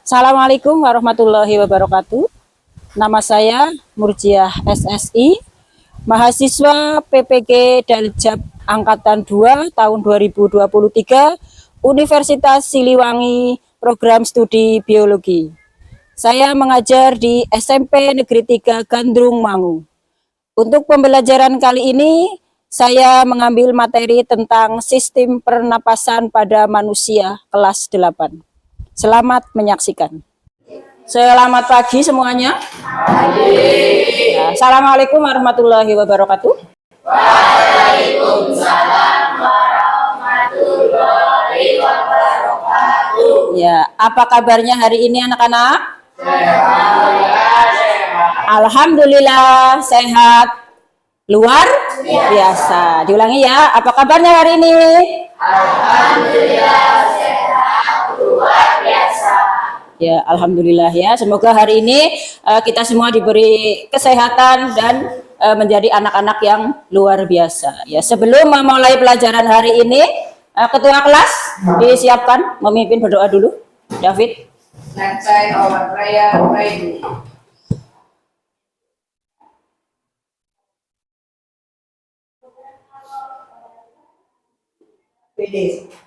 Assalamualaikum warahmatullahi wabarakatuh. Nama saya Murjiah SSI, mahasiswa PPG Daljab Angkatan 2 tahun 2023, Universitas Siliwangi, program studi biologi. Saya mengajar di SMP Negeri 3 Gandrung Mangu. Untuk pembelajaran kali ini, saya mengambil materi tentang sistem pernapasan pada manusia kelas 8. Selamat menyaksikan. Selamat pagi semuanya. Ya, Assalamualaikum warahmatullahi wabarakatuh. Waalaikumsalam warahmatullahi wabarakatuh. Ya, apa kabarnya hari ini anak-anak? Alhamdulillah sehat luar biasa. Diulangi ya, apa kabarnya hari ini? Alhamdulillah sehat luar biasa. Ya, alhamdulillah ya. Semoga hari ini kita semua diberi kesehatan dan menjadi anak-anak yang luar biasa. Ya, sebelum memulai pelajaran hari ini, ketua kelas disiapkan memimpin berdoa dulu. David. Let's say our prayer ready.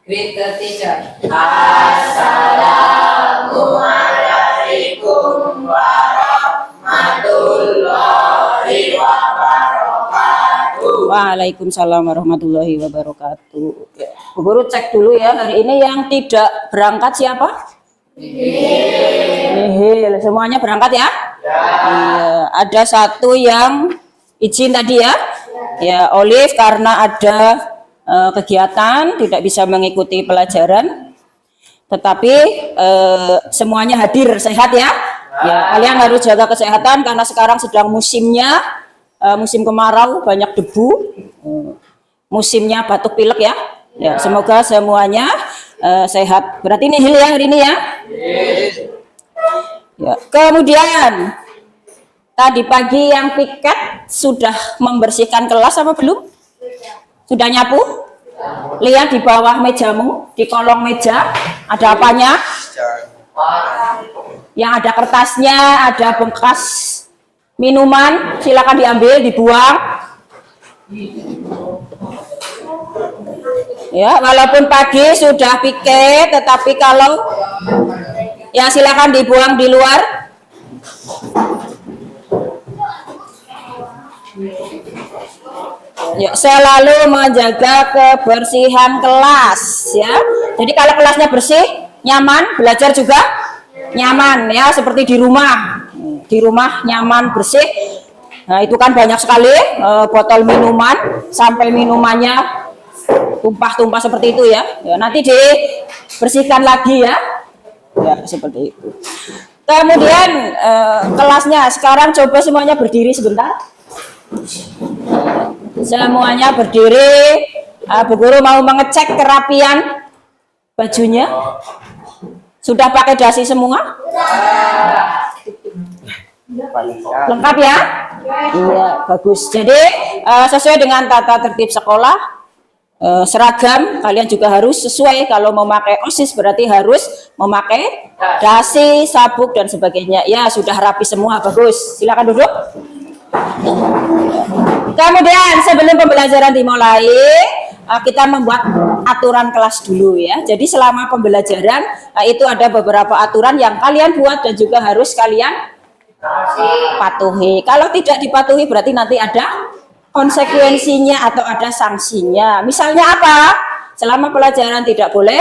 Greet the teacher. Assalamualaikum warahmatullahi wabarakatuh. Waalaikumsalam warahmatullahi wabarakatuh. Bu Guru cek dulu ya, hari ini yang tidak berangkat siapa? Nihil. Semuanya berangkat ya? Iya, ada satu yang izin tadi ya. Ya, Olive karena ada kegiatan tidak bisa mengikuti pelajaran, tetapi semuanya hadir sehat ya. Ya, kalian harus jaga kesehatan karena sekarang sedang musimnya, musim kemarau, banyak debu, musimnya batuk pilek ya. Ya, semoga semuanya sehat. Berarti nihil ya hari ini ya. Ya, kemudian tadi pagi yang piket sudah membersihkan kelas apa belum? Sudah nyapu? Lihat di bawah mejamu, di kolong meja, ada apanya? Yang ada kertasnya, ada bekas minuman, silakan diambil, dibuang. Ya, walaupun pagi sudah piket, tetapi kalau ya silakan dibuang di luar. Ya, selalu menjaga kebersihan kelas ya. Jadi kalau kelasnya bersih, nyaman, belajar juga nyaman ya, seperti di rumah. Di rumah nyaman, bersih. Nah, itu kan banyak sekali botol minuman sampai minumannya tumpah-tumpah seperti itu ya. Ya, nanti dibersihkan lagi ya. Ya, seperti itu. Kemudian kelasnya sekarang coba semuanya berdiri sebentar. Semuanya berdiri. Bu Guru mau mengecek kerapian bajunya. Sudah pakai dasi semua? Lengkap ya? Iya, bagus. Jadi sesuai dengan tata tertib sekolah, seragam kalian juga harus sesuai. Kalau mau pakai OSIS berarti harus memakai dasi, sabuk dan sebagainya. Ya, sudah rapi semua, bagus. Silakan duduk. Kemudian sebelum pembelajaran dimulai, kita membuat aturan kelas dulu ya. Jadi selama pembelajaran itu ada beberapa aturan yang kalian buat dan juga harus kalian patuhi. Kalau tidak dipatuhi berarti nanti ada konsekuensinya atau ada sanksinya. Misalnya apa? Selama pelajaran tidak boleh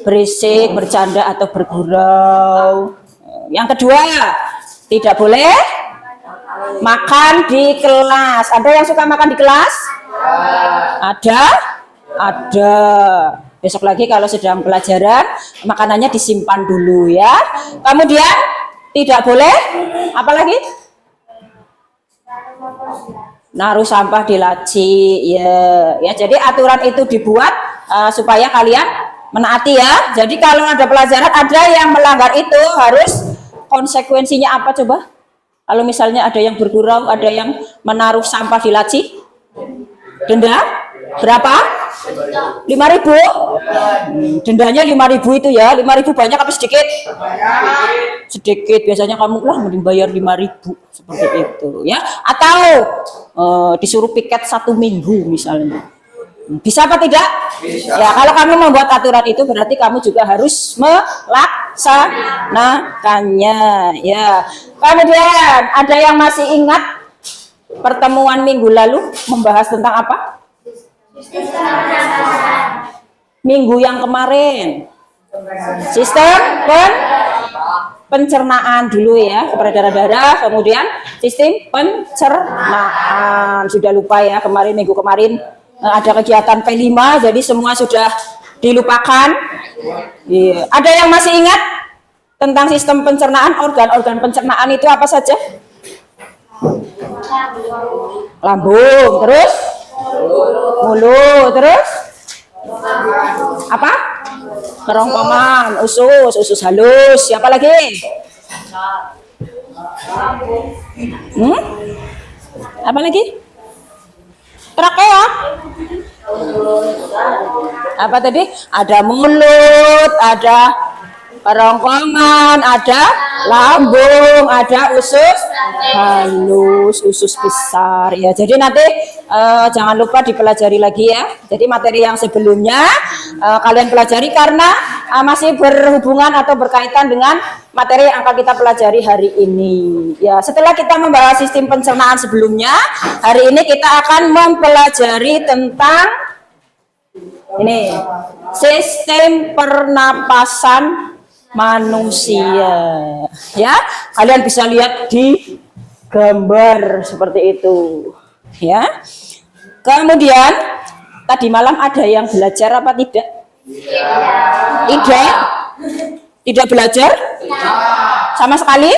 berisik, bercanda atau bergurau. Yang kedua, tidak boleh makan di kelas. Ada yang suka makan di kelas? Ada? Ada. Besok lagi kalau sedang pelajaran, makanannya disimpan dulu ya. Kemudian tidak boleh apa lagi? Naruh sampah di laci. Ya, ya. Jadi aturan itu dibuat supaya kalian menaati ya. Jadi kalau ada pelajaran ada yang melanggar itu harus konsekuensinya apa coba? Kalau misalnya ada yang bergurau, ada yang menaruh sampah di laci, denda berapa? 5.000? Dendanya 5.000 itu ya. 5.000 banyak apa sedikit? Sedikit. Biasanya kamu lah mending bayar 5.000 seperti itu ya. Atau disuruh piket 1 minggu misalnya. Bisa apa tidak? Bisa. Ya, kalau kamu membuat aturan itu berarti kamu juga harus melaksanakannya ya. Kemudian ada yang masih ingat pertemuan minggu lalu membahas tentang apa? Minggu yang kemarin. Sistem pencernaan dulu ya, darah-darah, kemudian sistem pencernaan. Sudah lupa ya minggu kemarin ada kegiatan P5, jadi semua sudah dilupakan. Iya. Ada yang masih ingat tentang sistem pencernaan? Organ-organ pencernaan itu apa saja? Lambung, terus mulut, terus apa? Kerongkongan, usus halus. Siapa lagi? Apa lagi? Trakea. Apa tadi? Ada mulut, ada kerongkongan, ada lambung, ada usus halus, usus besar ya. Jadi nanti jangan lupa dipelajari lagi ya. Jadi materi yang sebelumnya kalian pelajari karena masih berhubungan atau berkaitan dengan materi yang akan kita pelajari hari ini. Ya, setelah kita membahas sistem pencernaan sebelumnya, hari ini kita akan mempelajari tentang ini sistem pernapasan manusia. Ya, kalian bisa lihat di gambar seperti itu. Ya. Kemudian tadi malam ada yang belajar apa tidak? Tidak. Tidak belajar? Sama sekali?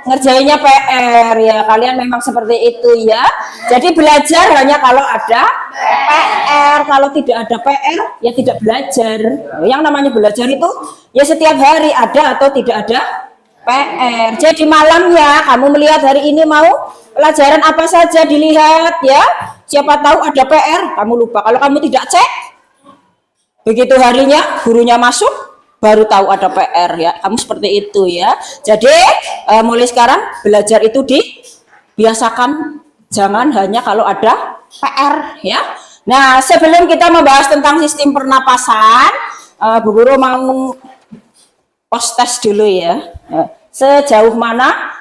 Ngerjainnya PR ya, kalian memang seperti itu ya. Jadi belajar hanya kalau ada PR, kalau tidak ada PR ya tidak belajar. Yang namanya belajar itu ya setiap hari ada atau tidak ada PR. Jadi malamnya kamu melihat hari ini mau pelajaran apa saja dilihat ya. Siapa tahu ada PR, kamu lupa. Kalau kamu tidak cek, begitu harinya gurunya masuk baru tahu ada PR ya. Kamu seperti itu ya. Jadi mulai sekarang belajar itu dibiasakan, jangan hanya kalau ada PR ya. Nah, sebelum kita membahas tentang sistem pernapasan, Bu Guru mau post test dulu ya. Sejauh mana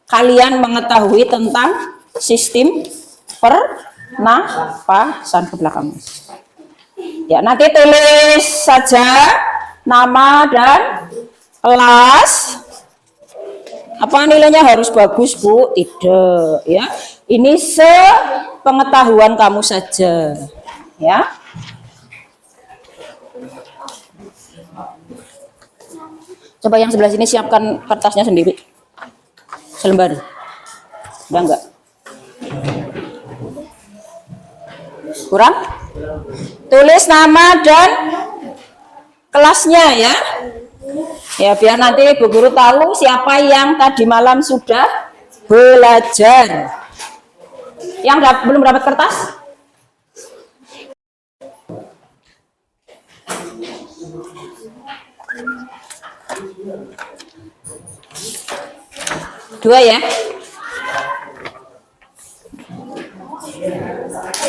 kalian mengetahui tentang sistem pernapasan ke belakang? Ya, nanti tulis saja nama dan kelas. Apa nilainya harus bagus, Bu? Tidak, ya. Ini sepengetahuan kamu saja, ya. Coba yang sebelah sini siapkan kertasnya sendiri. Selembar. Udah enggak? Kurang? Tulis nama dan kelasnya ya. Ya, biar nanti Bu Guru tahu siapa yang tadi malam sudah belajar. Yang belum dapat kertas? Dua ya.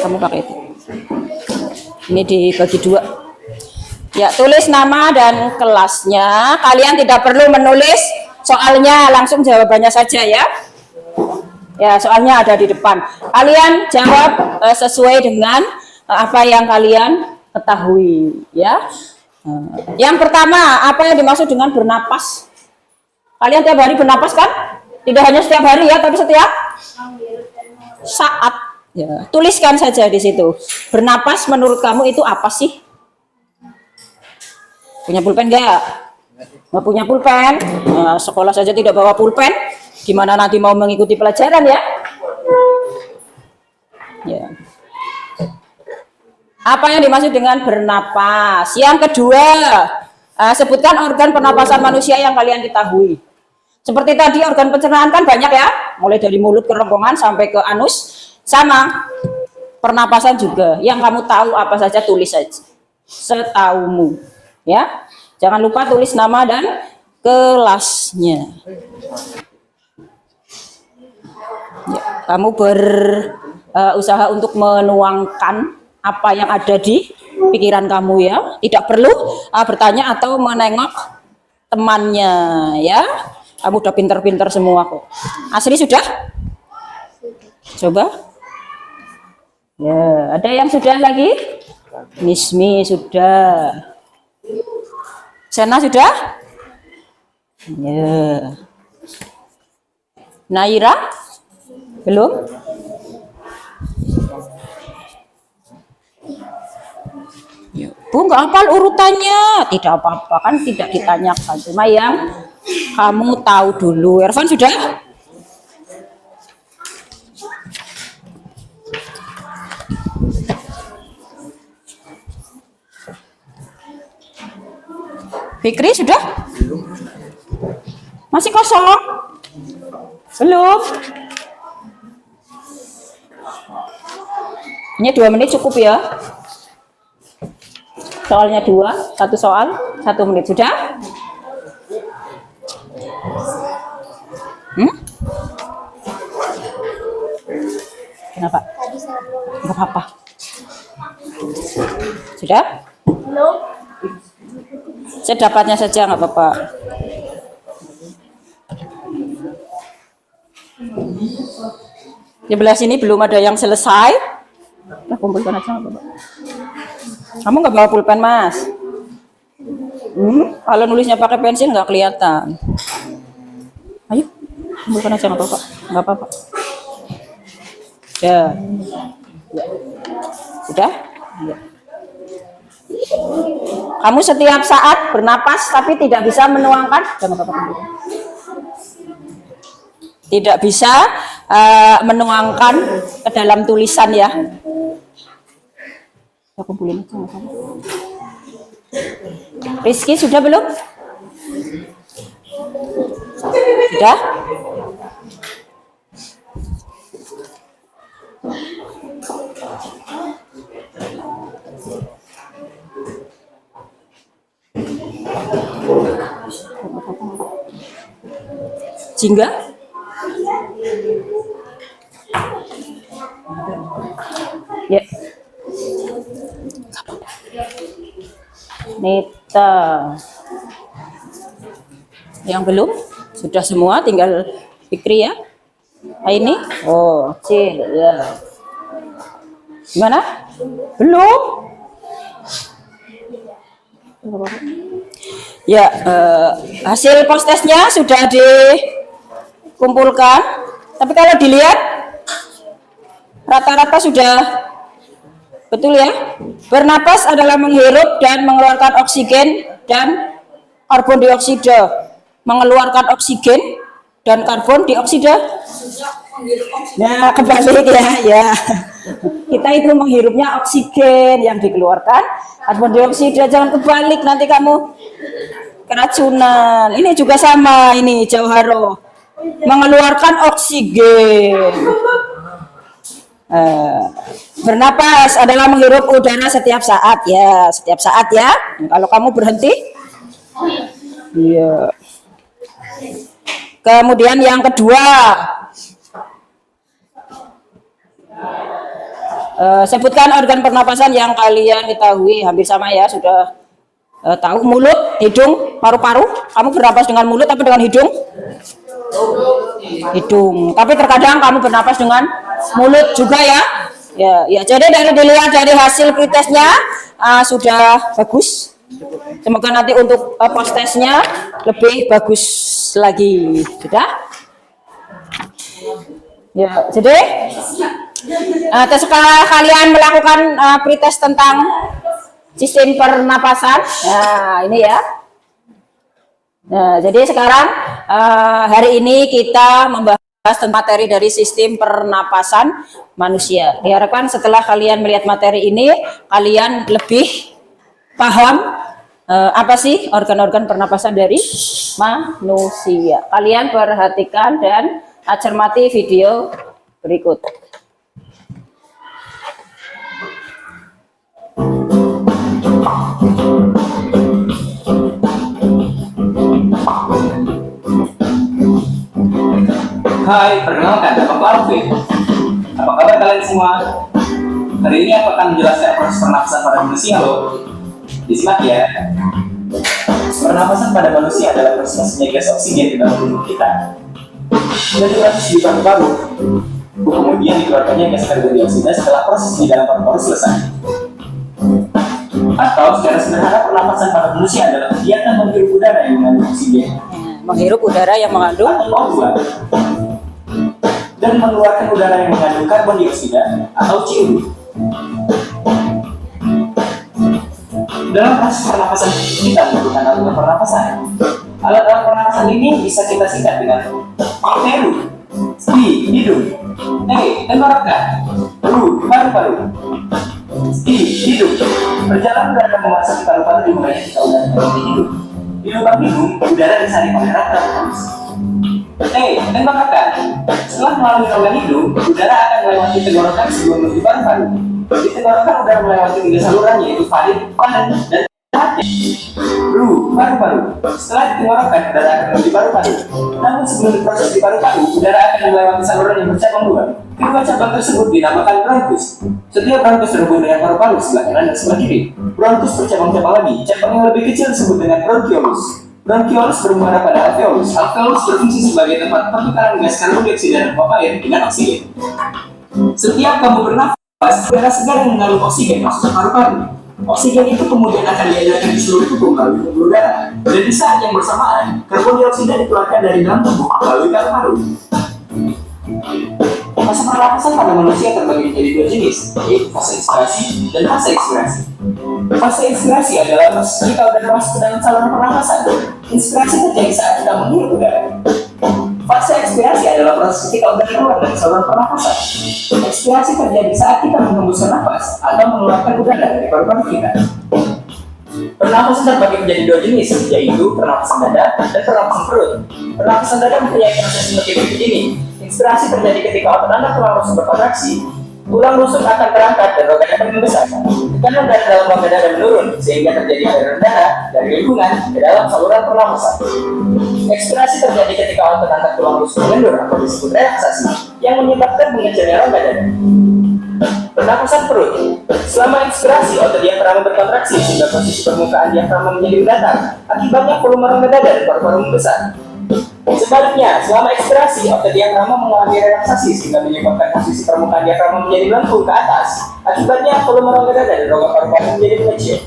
Kamu pakai itu. Ini dibagi dua. Ya, tulis nama dan kelasnya. Kalian tidak perlu menulis soalnya, langsung jawabannya saja ya. Ya, soalnya ada di depan. Kalian jawab sesuai dengan apa yang kalian ketahui ya. Yang pertama, apa yang dimaksud dengan bernapas? Kalian tiap hari bernapas kan? Tidak hanya setiap hari ya, tapi setiap saat. Ya, tuliskan saja di situ. Bernapas menurut kamu itu apa sih? Punya pulpen nggak? Nggak punya pulpen? Nah, sekolah saja tidak bawa pulpen. Gimana nanti mau mengikuti pelajaran ya? Ya. Apa yang dimaksud dengan bernapas? Yang kedua, sebutkan organ pernapasan manusia yang kalian ketahui. Seperti tadi organ pencernaan kan banyak ya, mulai dari mulut, kerongkongan sampai ke anus. Sama, pernapasan juga. Yang kamu tahu apa saja tulis saja. Setaumu. Ya. Jangan lupa tulis nama dan kelasnya. Ya, kamu berusaha untuk menuangkan apa yang ada di pikiran kamu ya. Tidak perlu bertanya atau menengok temannya ya. Kamu udah pinter-pinter semua kok. Asri sudah? Coba. Ya, ada yang sudah lagi? Nismi sudah. Sena sudah? Ya. Naira? Belum? Ya, Bu, nggak hafal urutannya. Tidak apa-apa, kan tidak ditanyakan. Cuma yang kamu tahu dulu. Irfan sudah? Fikri sudah? Masih kosong? Belum? Ini 2 menit cukup ya. Soalnya 2, 1 soal, 1 menit. Sudah? Kenapa? Enggak apa-apa. Sudah? Belum. Sedapatnya saja nggak apa-apa. Di belah sini belum ada yang selesai. Nah, kumpulkan aja nggak apa-apa. Kamu nggak bawa pulpen, Mas? Kalau nulisnya pakai pensil nggak kelihatan. Ayo, kumpulkan aja nggak apa-apa. Nggak apa-apa. Ya. Sudah? Ya. Kamu setiap saat bernapas tapi tidak bisa menuangkan. Tidak bisa menuangkan ke dalam tulisan ya. Saya kumpulin aja. Rizky sudah belum? Sudah? Jingga? Ya. Nita. Yang belum? Sudah semua, tinggal Fikri ya. Ini? Oh, Cil ya. Gimana? Belum? Ya, hasil post testnya sudah dikumpulkan. Tapi kalau dilihat rata-rata sudah betul ya. Bernapas adalah menghirup dan mengeluarkan oksigen dan karbon dioksida. Mengeluarkan oksigen dan karbon dioksida. Nah, kebalik ya. Kita itu menghirupnya oksigen, yang dikeluarkan karbon dioksida. Jangan kebalik, nanti kamu keracunan. Ini juga sama, ini Jauharo mengeluarkan oksigen. Bernapas adalah menghirup udara setiap saat ya, setiap saat ya. Kalau kamu berhenti, iya. Kemudian yang kedua, sebutkan organ pernapasan yang kalian ketahui. Hampir sama ya, sudah tahu. Mulut, hidung, paru-paru. Kamu bernapas dengan mulut apa dengan hidung? Hidung. Tapi terkadang kamu bernapas dengan mulut juga ya. Ya. Jadi dilihat dari hasil pretestnya sudah bagus. Semoga nanti untuk post testnya lebih bagus lagi. Sudah? Ya. Jadi setelah kalian melakukan pretest tentang sistem pernapasan, nah ini ya. Nah, jadi sekarang hari ini kita membahas tentang materi dari sistem pernapasan manusia. Diharapkan setelah kalian melihat materi ini, kalian lebih paham apa sih organ-organ pernapasan dari manusia. Kalian perhatikan dan cermati video berikut. Hai, perkenalkan, nama aku Alvin. Apa kabar kalian semua? Hari ini aku akan menjelaskan proses pernapasan pada manusia loh. Disimak ya. Pernapasan pada manusia adalah proses masuknya gas oksigen ke dalam tubuh kita. Dan diproses di paru-paru. Kemudian dikeluarkannya gas karbon dioksida setelah proses di dalam paru-paru selesai. Atau secara sederhana pernapasan pada manusia adalah kegiatan menghirup udara yang mengandung oksigen Menghirup udara yang mengandung atau O2 dan mengeluarkan udara yang mengandung karbon dioksida atau CO2. Dalam proses pernapasan kita membutuhkan alat pernapasan. Alat-alat pernapasan ini bisa kita singkat dengan paru, I, hidung, E, tenggorokan, R, paru-paru, I, hidung. Perjalanan udara memasuki paru-paru dimulai ketika udara melalui hidung. Di lubang hidung, udara disaring oleh rongga halus. Tenggorokan. Setelah melalui rongga hidung, udara akan melewati tenggorokan sebelum menuju paru-paru. Di tenggorokan udara melewati tiga saluran yaitu faring, paru, dan paru-paru. Setelah di tenggorokan, udara akan menuju paru-paru. Namun sebelum diproses di paru-paru, udara akan melewati saluran yang bercabang dua. Kedua cabang tersebut dinamakan bronkus. Setiap bronkus terhubung dengan paru-paru sebelah kanan dan sebelah kiri. Bronkus bercabang-cabang lagi. Cabang yang lebih kecil disebut dengan bronchiolus. Bronchiolus bermuara pada alveolus. Alveolus berfungsi sebagai tempat pertukaran gas karbon dioksida dan uap air dengan oksigen. Setiap kamu bernafas, udara segar yang mengandung oksigen masuk ke paru-paru. Oksigen itu kemudian akan diedarkan di seluruh tubuh melalui pembuluh darah. Dan di saat yang bersamaan, karbon dioksida dikeluarkan dari dalam tubuh melalui paru-paru. Fase pernapasan pada manusia terbagi menjadi dua jenis, yaitu fase inspirasi dan fase ekspirasi. Fase inspirasi adalah proses kita udara masuk ke dalam saluran pernapasan. Inspirasi terjadi saat kita menghirup udara. Fase ekspirasi adalah proses ketika udara keluar dari saluran pernapasan. Ekspirasi terjadi saat kita menghembuskan nafas atau mengeluarkan udara dari paru-paru kita. Pernapasan terbagi menjadi dua jenis, yaitu pernapasan dada dan pernapasan perut. Pernapasan dada mempunyai proses seperti berikut ini. Inspirasi terjadi ketika otot Anda tulang rusuk berkontraksi. Tulang rusuk akan terangkat dan rongga dada membesar. Tekanan dari dalam rongga dada menurun sehingga terjadi aliran darah dari lingkungan ke dalam saluran pernapasan. Ekspirasi terjadi ketika otot Anda tulang rusuk mengendur atau disebut relaksasi yang menyebabkan mengecilnya rongga dada. Pernapasan perut. Selama inspirasi, otot diafragma berkontraksi sehingga posisi permukaan diafragma menjadi mendatar. Akibatnya volume rongga dada dan paru-paru membesar. Sebaliknya, selama ekspirasi, otot diafragma mengalami relaksasi sehingga menyebabkan posisi permukaan diafragma menjadi melengkung ke atas. Akibatnya volume rongga dada dan rongga paru-paru menjadi mengecil.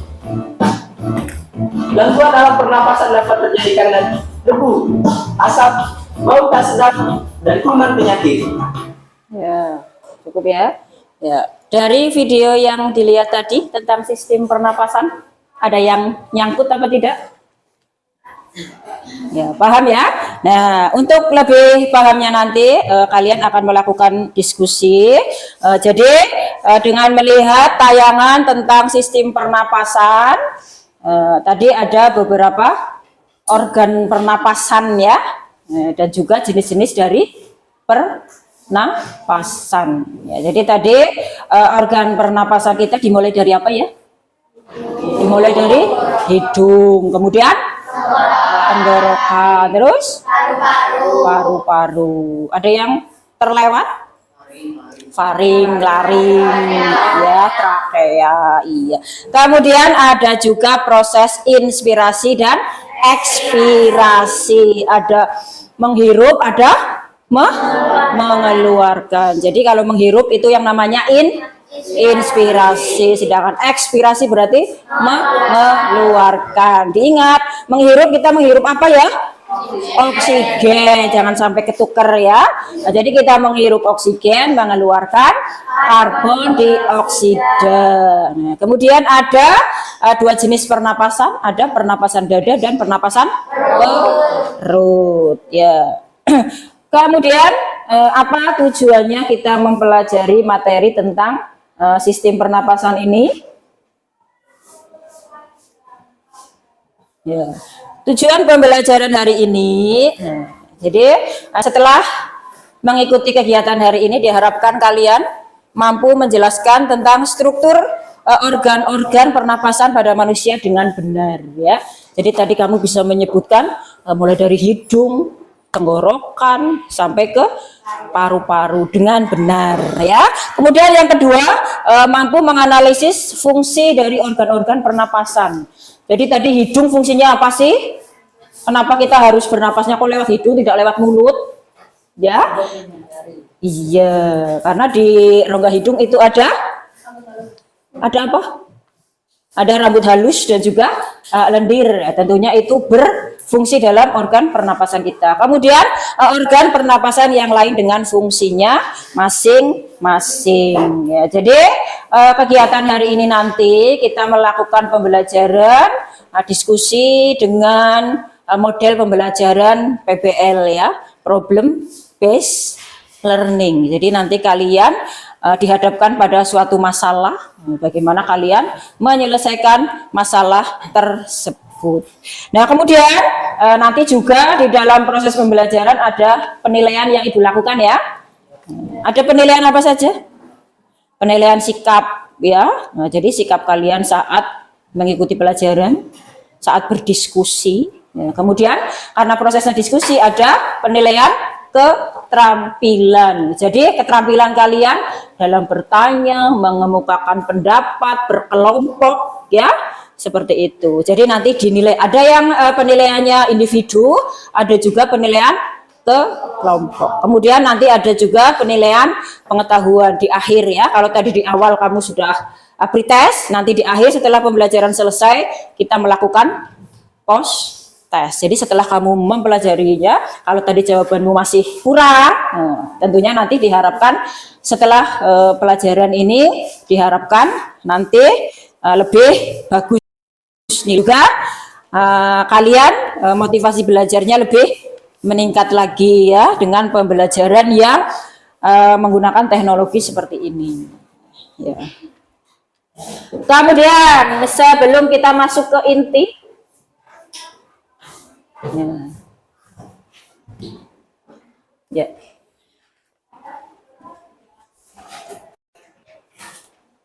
Gangguan alat pernapasan dapat terjadi karena debu, asap, bau tak sedap, dan kuman penyakit. ya, cukup ya. Ya, dari video yang dilihat tadi tentang sistem pernapasan, ada yang nyangkut apa tidak? Ya, paham ya? Nah, untuk lebih pahamnya nanti kalian akan melakukan diskusi. Jadi dengan melihat tayangan tentang sistem pernapasan, tadi ada beberapa organ pernapasan ya, dan juga jenis-jenis dari pernapasan. Ya, jadi tadi organ pernapasan kita dimulai dari apa ya? Dimulai dari hidung, kemudian tenggorokan, terus paru-paru. Ada yang terlewat? Faring, laring, ya, trakea, iya. Kemudian ada juga proses inspirasi dan ekspirasi. Ada menghirup, ada mengeluarkan. Jadi kalau menghirup itu yang namanya inspirasi, sedangkan ekspirasi berarti mengeluarkan. Diingat, menghirup kita menghirup apa ya? Oksigen, jangan sampai ketuker ya. Nah, jadi kita menghirup oksigen, mengeluarkan karbon dioksida. Nah, kemudian ada dua jenis pernapasan, ada pernapasan dada dan pernapasan perut ya. Kemudian apa tujuannya kita mempelajari materi tentang sistem pernapasan ini? Ya. Tujuan pembelajaran hari ini, jadi setelah mengikuti kegiatan hari ini diharapkan kalian mampu menjelaskan tentang struktur organ-organ pernapasan pada manusia dengan benar ya. Jadi tadi kamu bisa menyebutkan mulai dari hidung, tenggorokan sampai ke paru-paru dengan benar ya. Kemudian yang kedua, mampu menganalisis fungsi dari organ-organ pernapasan. Jadi tadi hidung fungsinya apa sih? Kenapa kita harus bernapasnya kok lewat hidung tidak lewat mulut? Ya. Iya, karena di rongga hidung itu ada apa? Ada rambut halus dan juga lendir. Tentunya itu berfungsi dalam organ pernapasan kita. Kemudian organ pernapasan yang lain dengan fungsinya masing-masing. Ya, jadi kegiatan hari ini nanti kita melakukan pembelajaran diskusi dengan model pembelajaran PBL ya, problem based learning. Jadi nanti kalian dihadapkan pada suatu masalah, bagaimana kalian menyelesaikan masalah tersebut. Nah, kemudian nanti juga di dalam proses pembelajaran ada penilaian yang Ibu lakukan ya. Ada penilaian apa saja? Penilaian sikap ya. Nah, jadi sikap kalian saat mengikuti pelajaran, saat berdiskusi. Ya, kemudian karena prosesnya diskusi ada penilaian keterampilan. Jadi keterampilan kalian dalam bertanya, mengemukakan pendapat, berkelompok ya, seperti itu. Jadi nanti dinilai, ada yang penilaiannya individu, ada juga penilaian ke kelompok. Kemudian nanti ada juga penilaian pengetahuan di akhir ya. Kalau tadi di awal kamu sudah pretest, nanti di akhir setelah pembelajaran selesai kita melakukan post tes. Jadi setelah kamu mempelajarinya, kalau tadi jawabanmu masih kurang, tentunya nanti diharapkan setelah pelajaran ini diharapkan nanti lebih bagus nih juga kalian motivasi belajarnya lebih meningkat lagi ya dengan pembelajaran yang menggunakan teknologi seperti ini. Ya. Kemudian sebelum kita masuk ke inti. Ya.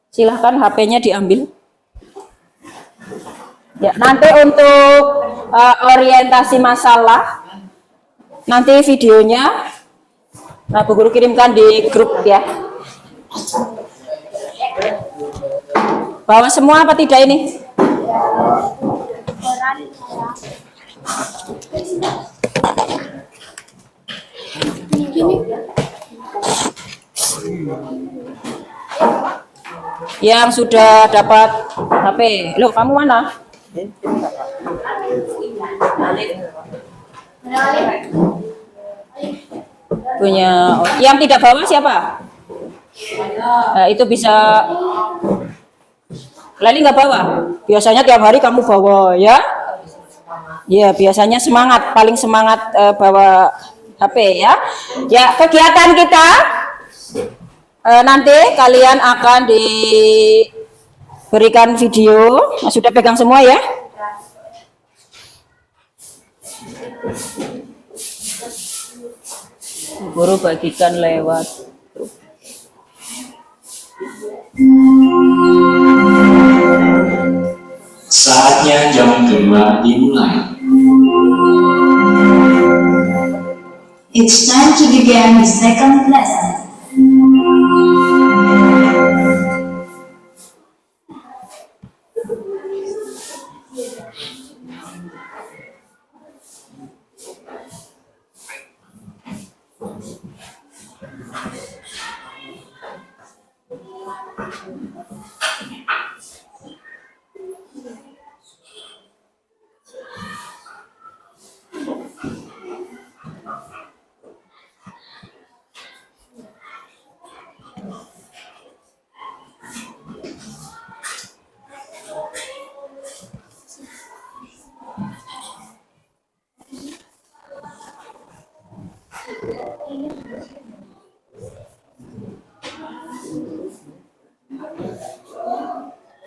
Silahkan HP-nya diambil. Ya, nanti untuk orientasi masalah, nanti videonya, Bu Guru kirimkan di grup ya. Bawa semua apa tidak ini? Yang sudah dapat HP, loh kamu mana? Punya, yang tidak bawa siapa? Nah, itu bisa. Lali nggak bawa? Biasanya tiap hari kamu bawa ya? Ya biasanya semangat, paling semangat bawa HP ya. Ya kegiatan kita nanti kalian akan diberikan video. Sudah pegang semua ya? Guru bagikan lewat. Saatnya jam kedua dimulai. It's time to begin the second lesson.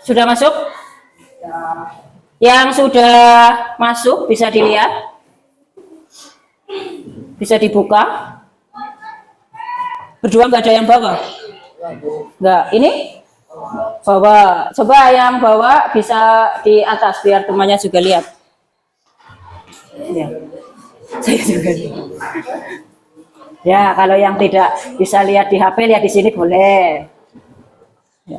Sudah masuk? Yang sudah masuk bisa dilihat? Bisa dibuka? Berdua nggak ada yang bawa? Nggak. Ini? Bawa. Coba yang bawa bisa di atas biar temannya juga lihat. Ya. Saya juga. Ya, kalau yang tidak bisa lihat di HP, lihat di sini boleh. Ya.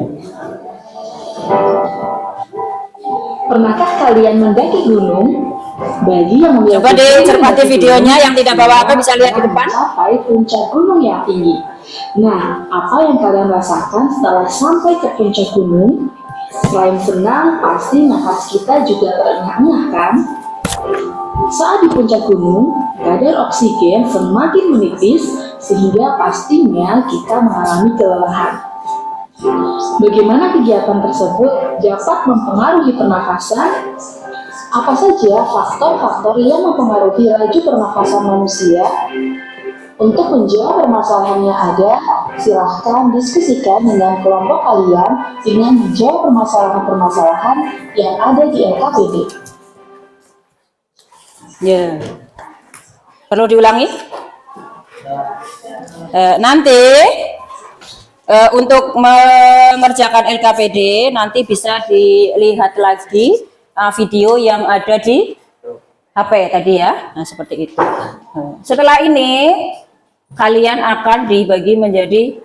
Pernahkah kalian mendaki gunung? Bagi yang memiliki Coba dicermati videonya, yang tidak bawa apa bisa lihat di depan. Sampai puncak gunung yang tinggi. Nah, apa yang kalian rasakan setelah sampai ke puncak gunung? Selain senang, pasti nafas kita juga terengah-engah kan? Saat di puncak gunung, kadar oksigen semakin menipis sehingga pastinya kita mengalami kelelahan. Bagaimana kegiatan tersebut dapat mempengaruhi pernafasan? Apa saja faktor-faktor yang mempengaruhi laju pernafasan manusia? Untuk menjawab permasalahan yang ada, silahkan diskusikan dengan kelompok kalian dengan menjawab permasalahan-permasalahan yang ada di LKPD. Ya. Perlu diulangi? Nanti untuk mengerjakan LKPD nanti bisa dilihat lagi video yang ada di HP tadi ya. Nah, seperti itu. Setelah ini kalian akan dibagi menjadi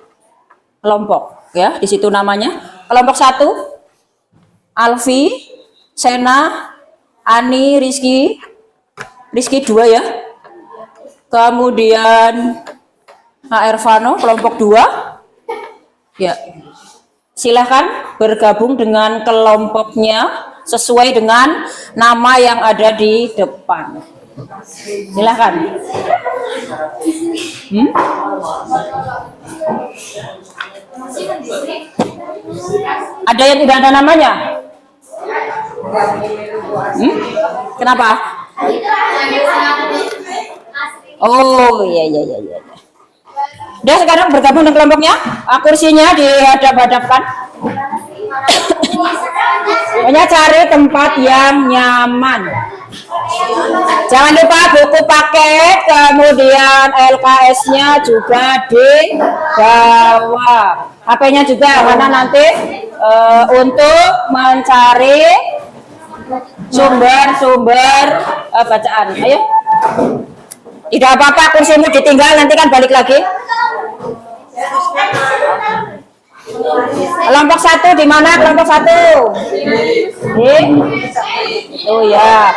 kelompok ya. Di situ namanya kelompok 1 Alfi, Sena, Ani, Rizky 2 ya. Kemudian Ervano kelompok 2. Ya. Silahkan bergabung dengan kelompoknya sesuai dengan nama yang ada di depan. Silahkan. Ada yang tidak ada namanya? Kenapa? Oh iya. Udah sekarang bergabung dengan kelompoknya. Kursinya dihadap-hadapkan. Pokoknya cari tempat yang nyaman. Jangan lupa buku paket, kemudian LKS-nya juga dibawa. HP-nya juga, karena nanti untuk mencari sumber-sumber bacaan. Ayo. Tidak apa-apa, kursimu ditinggal, nanti kan balik lagi. Kelompok 1 di mana? Kelompok 1. Oh ya.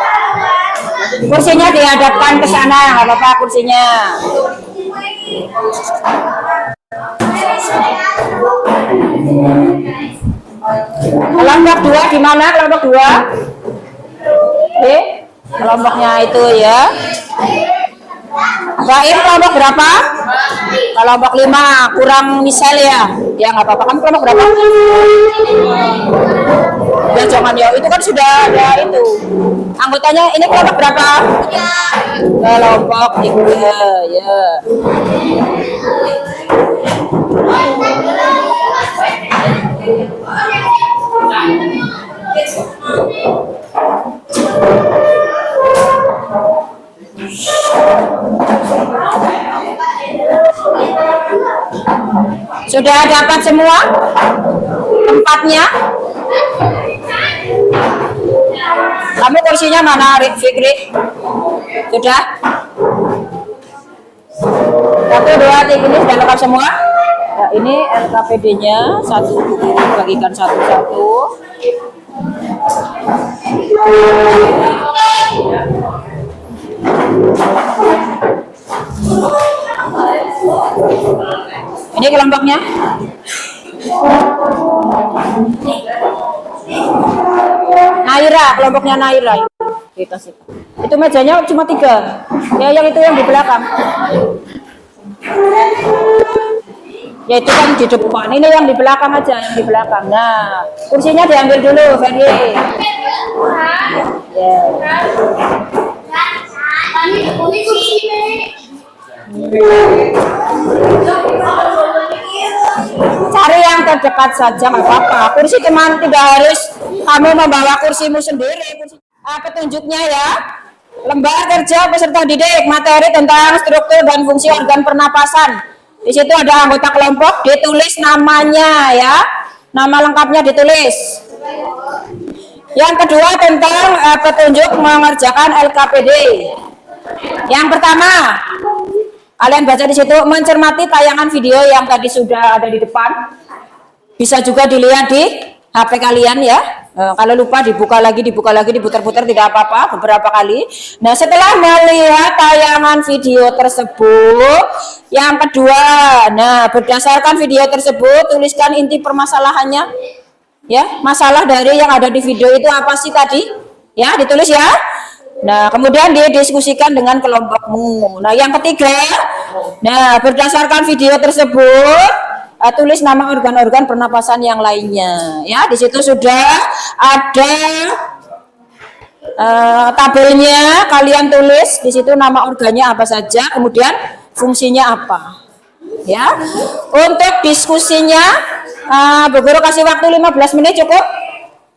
Kursinya dihadapkan ke sana, nggak apa-apa kursinya. Kelompok 2 di mana? Kelompok 2. Kelompoknya itu ya. Baim kelompok berapa? Kelompok 5, kurang misal ya. Ya nggak apa-apa, kan kelompok berapa? Ya jangan ya, itu kan sudah ada itu. Anggotanya ini kelompok berapa? Kelompok 3 ya. Sudah dapat semua tempatnya? Kamu kursinya mana, Fikri? Sudah? 1, 2, 3 ini sudah lengkap semua? Ya, ini LKPD-nya, satu buku bagikan satu-satu. Ini kelompoknya. Naira, kelompoknya Naira. Itu mejanya cuma 3. Ya, yang itu yang di belakang. Ya itu kan di depan. Ini yang di belakang aja, yang di belakang. Nah, kursinya diambil dulu, Ferry. Ya. Cari yang terdekat saja, nggak apa-apa. Kursi teman tidak harus kamu membawa kursimu sendiri. Petunjuknya ya, lembar kerja peserta didik, materi tentang struktur dan fungsi organ pernapasan. Di situ ada anggota kelompok, ditulis namanya ya, nama lengkapnya ditulis. Yang kedua tentang petunjuk mengerjakan LKPD. Yang pertama, kalian baca di situ, mencermati tayangan video yang tadi sudah ada di depan. Bisa juga dilihat di HP kalian ya. Kalau lupa dibuka lagi, diputar-putar tidak apa-apa beberapa kali. Nah, setelah melihat tayangan video tersebut, yang kedua, nah berdasarkan video tersebut tuliskan inti permasalahannya. Ya, masalah dari yang ada di video itu apa sih tadi? Ya, ditulis ya. Nah, kemudian didiskusikan dengan kelompokmu. Nah, yang ketiga, nah berdasarkan video tersebut tulis nama organ-organ pernapasan yang lainnya. Ya, di situ sudah ada tabelnya. Kalian tulis di situ nama organnya apa saja, kemudian fungsinya apa. Ya, untuk diskusinya, Bu Guru kasih waktu 15 menit cukup?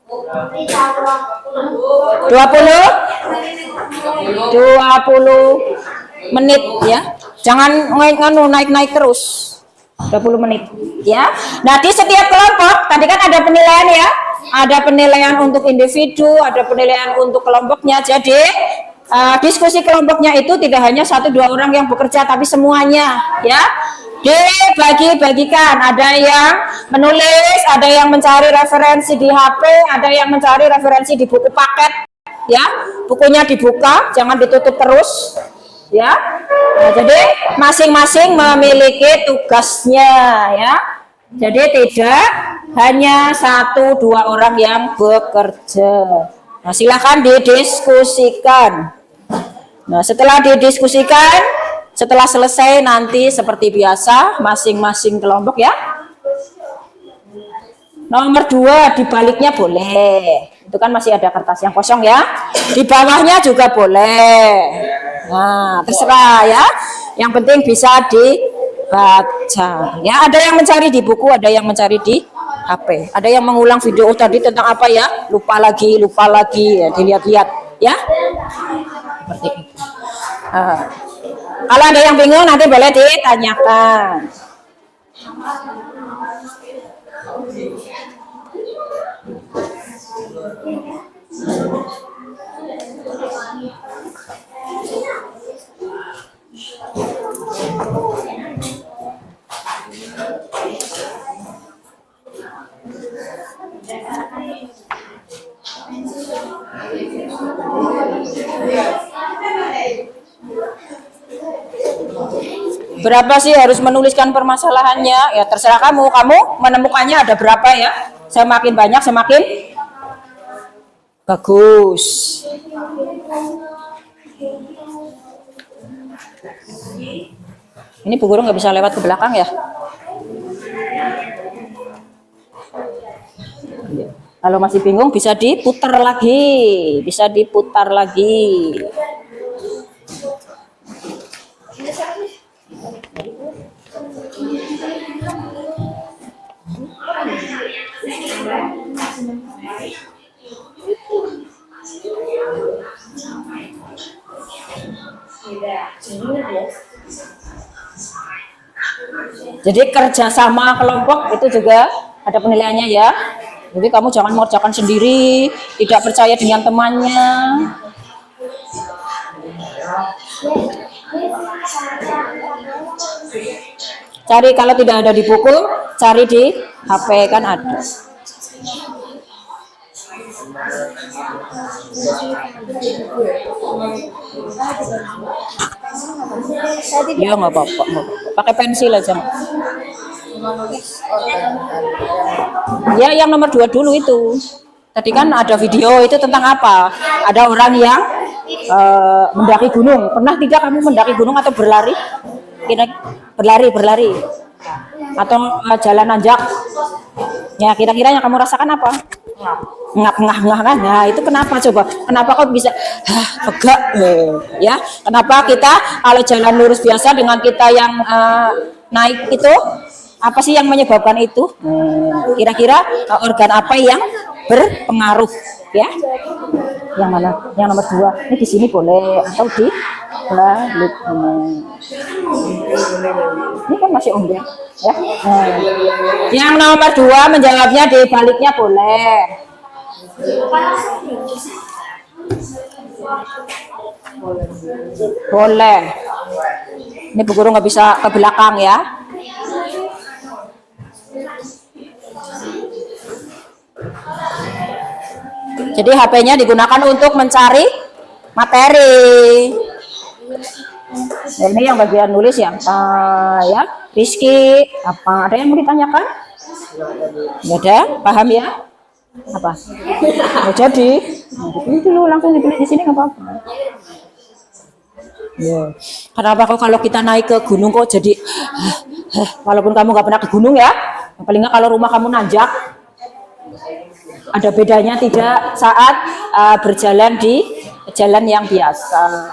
20 menit ya. Jangan naik terus. 20 menit ya. Nah, di setiap kelompok tadi kan ada penilaian ya. Ada penilaian untuk individu, ada penilaian untuk kelompoknya. Jadi diskusi kelompoknya itu tidak hanya 1-2 orang yang bekerja, tapi semuanya ya. Dibagi-bagikan, ada yang menulis, ada yang mencari referensi di HP, ada yang mencari referensi di buku paket ya. Bukunya dibuka, jangan ditutup terus ya. Nah, jadi masing-masing memiliki tugasnya ya. Jadi tidak hanya 1-2 orang yang bekerja. Nah, silakan didiskusikan. Nah, setelah didiskusikan, setelah selesai nanti seperti biasa masing-masing kelompok ya. Nomor 2 dibaliknya boleh. Itu kan masih ada kertas yang kosong ya. Di bawahnya juga boleh. Nah, terserah ya. Yang penting bisa dibaca. Ya, ada yang mencari di buku, ada yang mencari di HP. Ada yang mengulang video tadi tentang apa ya? Lupa lagi ya, dilihat-lihat ya. Seperti itu. Kalau ada yang bingung nanti boleh ditanyakan. Berapa sih harus menuliskan permasalahannya? Ya terserah kamu. Kamu menemukannya ada berapa ya? Semakin banyak semakin bagus. Ini Bu Guru nggak bisa lewat ke belakang ya? Kalau masih bingung bisa diputar lagi, Jadi kerjasama kelompok itu juga ada penilaiannya ya. Jadi kamu jangan mengerjakan sendiri, tidak percaya dengan temannya. Cari kalau tidak ada di buku, cari di HP kan ada. Ya nggak apa-apa, pakai pensil aja. Ya yang nomor 2 dulu itu. Tadi kan ada video itu tentang apa? Ada orang yang mendaki gunung. Pernah tidak kamu mendaki gunung atau berlari? Berlari atau jalan nanjak? Ya kira-kira yang kamu rasakan apa? Ngap kan? Nah itu kenapa coba? Kenapa kok bisa tegak? Ya kenapa kita kalau jalan lurus biasa dengan kita yang naik itu apa sih yang menyebabkan itu? Kira-kira organ apa yang berpengaruh? Ya yang mana? Yang nomor 2 ini di sini boleh atau di balik ini kan masih ombeng ya. Yang nomor 2 menjawabnya di baliknya boleh. Boleh. Ini Bu Guru nggak bisa ke belakang ya. Jadi HP-nya digunakan untuk mencari materi. Nah, ini yang bagian nulis ya. Ya, Rizky, apa? Ada yang mau ditanyakan? Nggak ada? Paham ya? Apa? Mau jadi? Nah, dipilih dulu, langsung dipilih di sini nggak apa-apa. Ya. Kenapa kalau kita naik ke gunung kok jadi walaupun kamu nggak pernah ke gunung ya, paling nggak kalau rumah kamu nanjak, ada bedanya tidak saat berjalan di jalan yang biasa.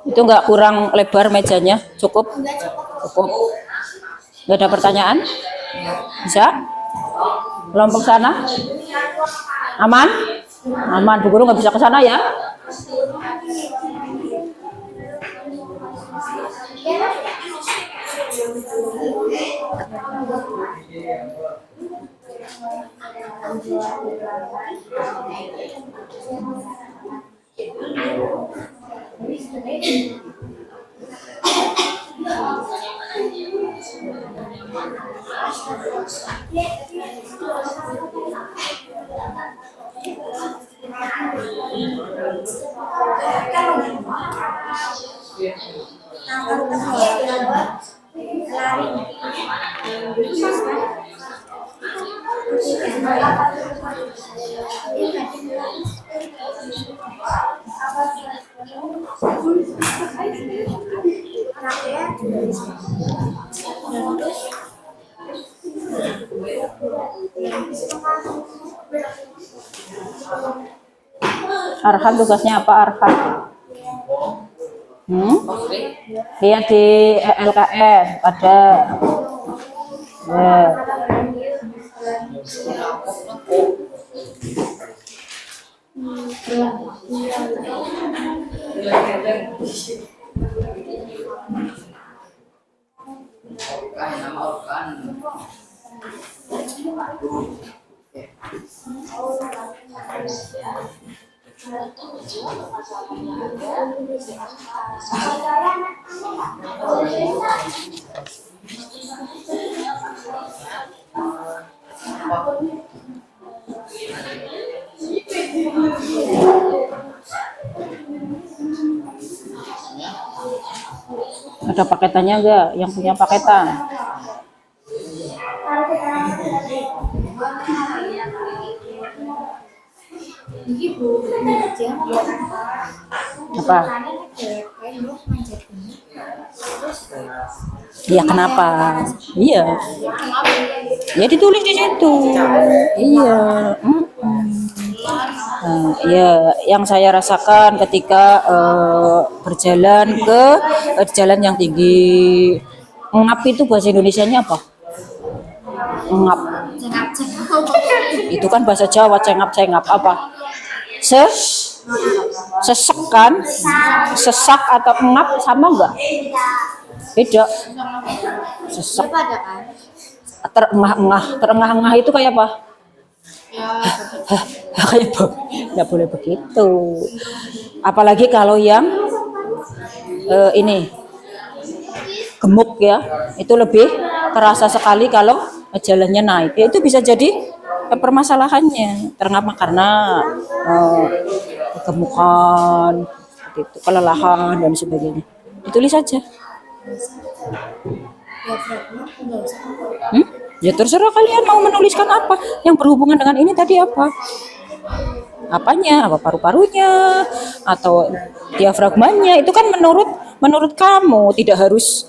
Itu nggak kurang lebar mejanya, cukup? Cukup. Nggak ada pertanyaan? Bisa? Kelompok sana? Aman? Aman, Bu Guru nggak bisa ke sana ya? Arhan tugasnya apa Arhan? Lihat di LKS ada. Ya. Ada paketannya enggak? Yang punya paketan? Apa? Ya kenapa? Iya. Ya ditulis di situ. Iya. Ya, yang saya rasakan ketika berjalan ke jalan yang tinggi. Ngap itu bahasa Indonesianya apa? Ngap. Itu kan bahasa Jawa, cengap apa? Sesek kan? Sesak atau ngap sama enggak? Beda. Sesak. Terengah-engah itu kayak apa? Kayak apa? Nggak boleh begitu. Apalagi kalau yang ini gemuk ya, itu lebih terasa sekali kalau jalannya naik. Ya, itu bisa jadi permasalahannya. Terengah karena kegemukan, itu kelelahan dan sebagainya. Ditulis saja. Ya terserah kalian mau menuliskan apa yang berhubungan dengan ini tadi apa? Apanya? Apa paru-parunya atau diafragmanya? Itu kan menurut kamu, tidak harus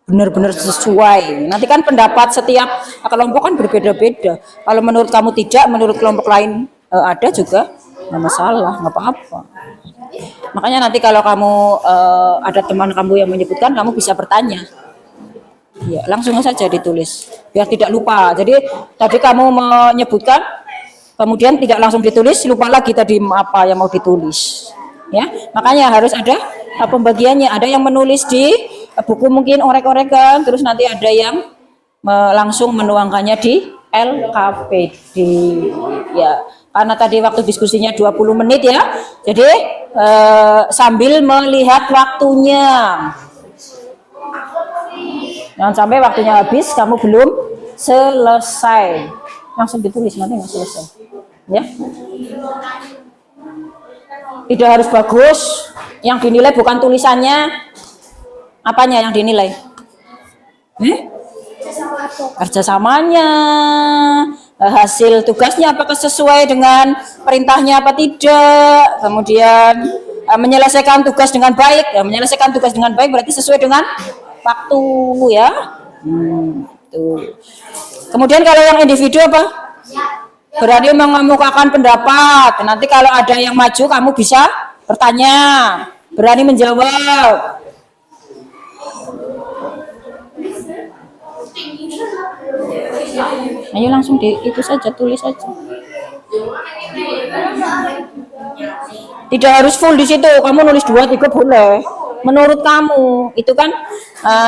benar-benar sesuai. Nanti kan pendapat setiap kelompok kan berbeda-beda. Kalau menurut kamu tidak, menurut kelompok lain ada juga, nggak masalah, nggak apa-apa. Makanya nanti kalau kamu ada teman kamu yang menyebutkan, kamu bisa bertanya. Ya, langsung saja ditulis biar tidak lupa. Jadi tadi kamu menyebutkan kemudian tidak langsung ditulis, lupa lagi tadi apa yang mau ditulis. Ya, makanya harus ada pembagiannya. Ada yang menulis di buku mungkin orek-orekan, terus nanti ada yang langsung menuangkannya di LKPD. Ya, karena tadi waktu diskusinya 20 menit ya. Jadi sambil melihat waktunya. Jangan sampai waktunya habis kamu belum selesai. Langsung ditulis nanti nggak selesai. Ya. Tidak harus bagus. Yang dinilai bukan tulisannya. Apanya yang dinilai? Kerjasamanya, hasil tugasnya apakah sesuai dengan perintahnya apa tidak, kemudian menyelesaikan tugas dengan baik. Menyelesaikan tugas dengan baik berarti sesuai dengan waktu ya. Tuh. Kemudian kalau yang individu apa? Berani mengemukakan pendapat. Nanti kalau ada yang maju kamu bisa bertanya, berani menjawab. Ayo langsung itu saja, tulis saja. Tidak harus full di situ. Kamu nulis 2-3 boleh. Menurut kamu itu kan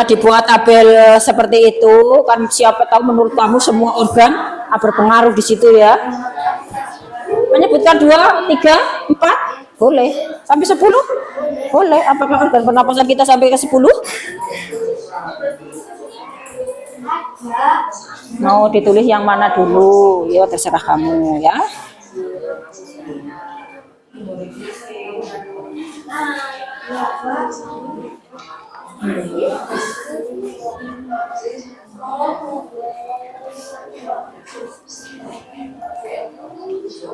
dibuat tabel seperti itu kan, siapa tahu menurut kamu semua organ berpengaruh di situ ya. Menyebutkan 2, 3, 4 boleh, sampai 10 boleh. Apakah organ pernapasan kita sampai ke 10? Mau ditulis yang mana dulu? Ya terserah kamu ya.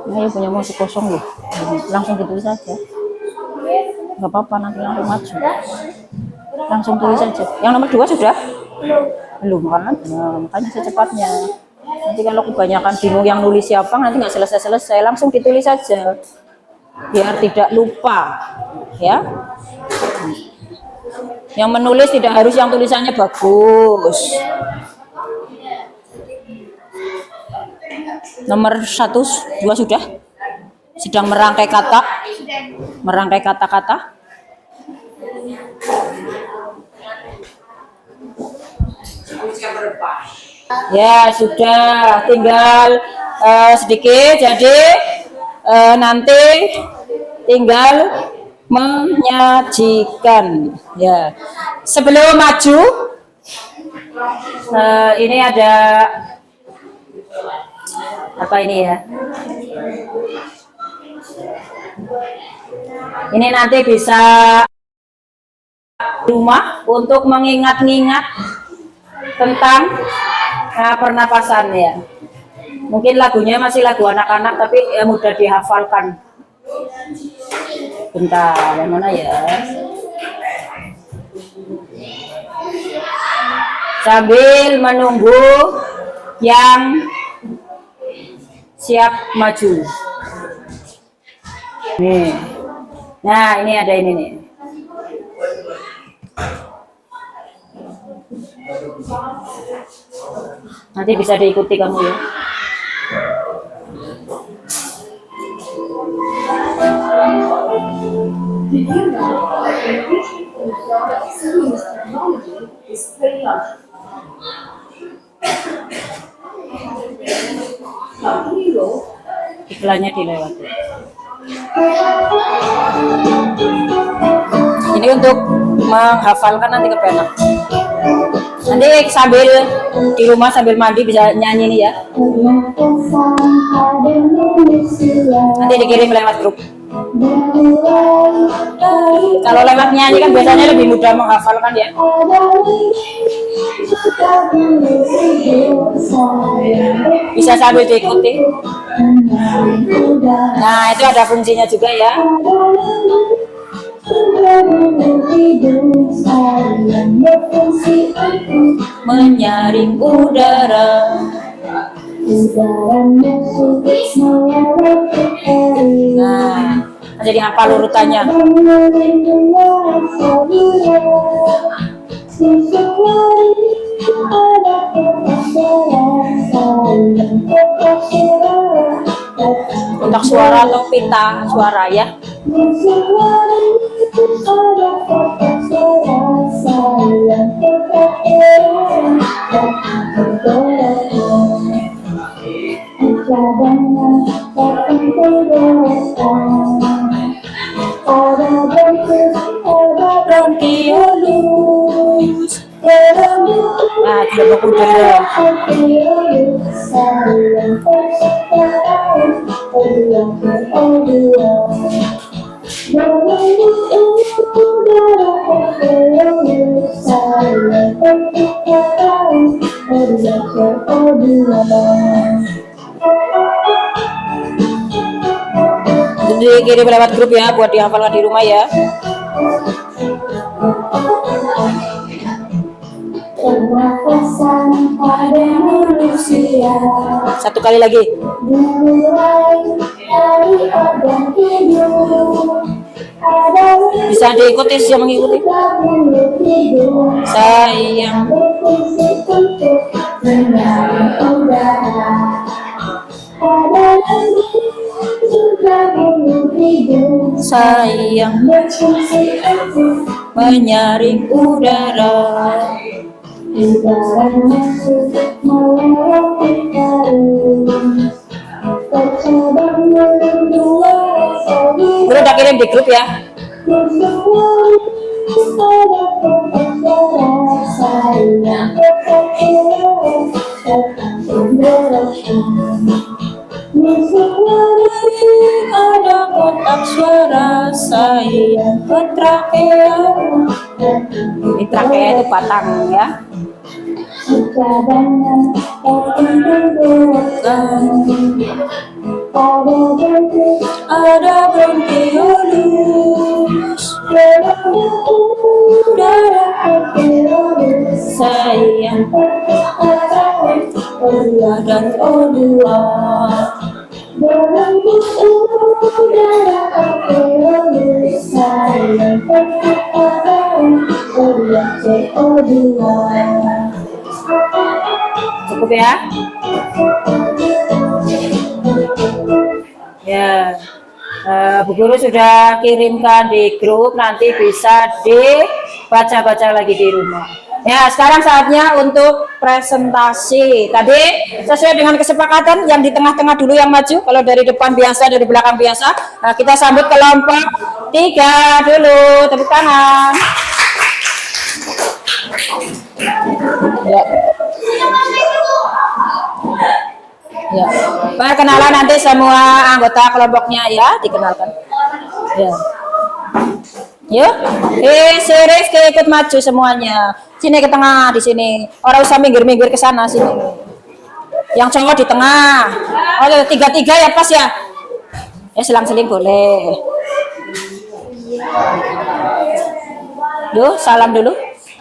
Nah, ya punya musik kosong loh. Langsung ditulis saja. Enggak apa-apa, nanti langsung maju. Langsung tulis saja. Yang nomor 2 sudah? Belum kan? Nah, makanya secepatnya. Nanti kalau kebanyakan bingung yang nulis siapa, nanti nggak selesai-selesai. Langsung ditulis saja. Biar tidak lupa. Ya. Yang menulis tidak harus yang tulisannya bagus. Nomor 1, 2 sudah? Sedang merangkai kata? Merangkai kata-kata? Ya sudah, tinggal sedikit. Jadi nanti tinggal menyajikan. Ya, sebelum maju, ini ada apa ini ya? Ini nanti bisa di rumah untuk mengingat-ingat tentang pernapasan ya. Mungkin lagunya masih lagu anak-anak tapi mudah dihafalkan. Bentar, yang mana ya? Sambil menunggu yang siap maju. Nih. Nah, ini ada ini nih. Nanti bisa diikuti kamu ya. Iklannya dilewati. Ini untuk menghafalkan nanti ke pena. Nanti sambil di rumah sambil mandi bisa nyanyi nih ya. Nanti dikirim lewat grup. Kalau lewat nyanyi kan biasanya lebih mudah menghafalkan ya. Bisa sambil diikuti. Nah, itu ada fungsinya juga ya. Menyaring udara. Nah, jadi apa urutannya? kotak suara atau pita suara ya. Nah, kelompok udara. Dikirim lewat grup ya, buat dihafalkan di rumah ya. Pernafasan pada manusia Satu kali lagi. dimulai dari organ hidup. Ada Bisa diikuti, siapa mengikuti? 30 hidung Sayang, berfungsi untuk menyaring udara. Ada juga bulu hidung sayang berfungsi untuk menyaring udara. udara masuk melewati karung. Tercabang mendua rasa Bro, udah kirim di grup ya. Ada kotak suara sayang ke trakea. Ini trakea itu batang ya. Ada bronkiolus, sayang dan O2. Cukup ya. Ya, Bu Guru sudah kirimkan di grup, nanti bisa dibaca-baca lagi di rumah. Ya, sekarang saatnya untuk presentasi. Tadi sesuai dengan kesepakatan yang di tengah-tengah dulu yang maju, kalau dari depan biasa, dari belakang biasa. Nah, kita sambut kelompok 3 dulu, tepuk tangan. Ya. Ya, perkenalan nanti semua anggota kelompoknya ya, dikenalkan. Ya. Yuk, si Rifki ikut maju semuanya. Sini ke tengah, di sini. Orang usah minggir-minggir ke sana sini. Yang cowok di tengah. Oh, 3-3 ya pas ya. Ya selang-seling boleh. Yuk, salam dulu.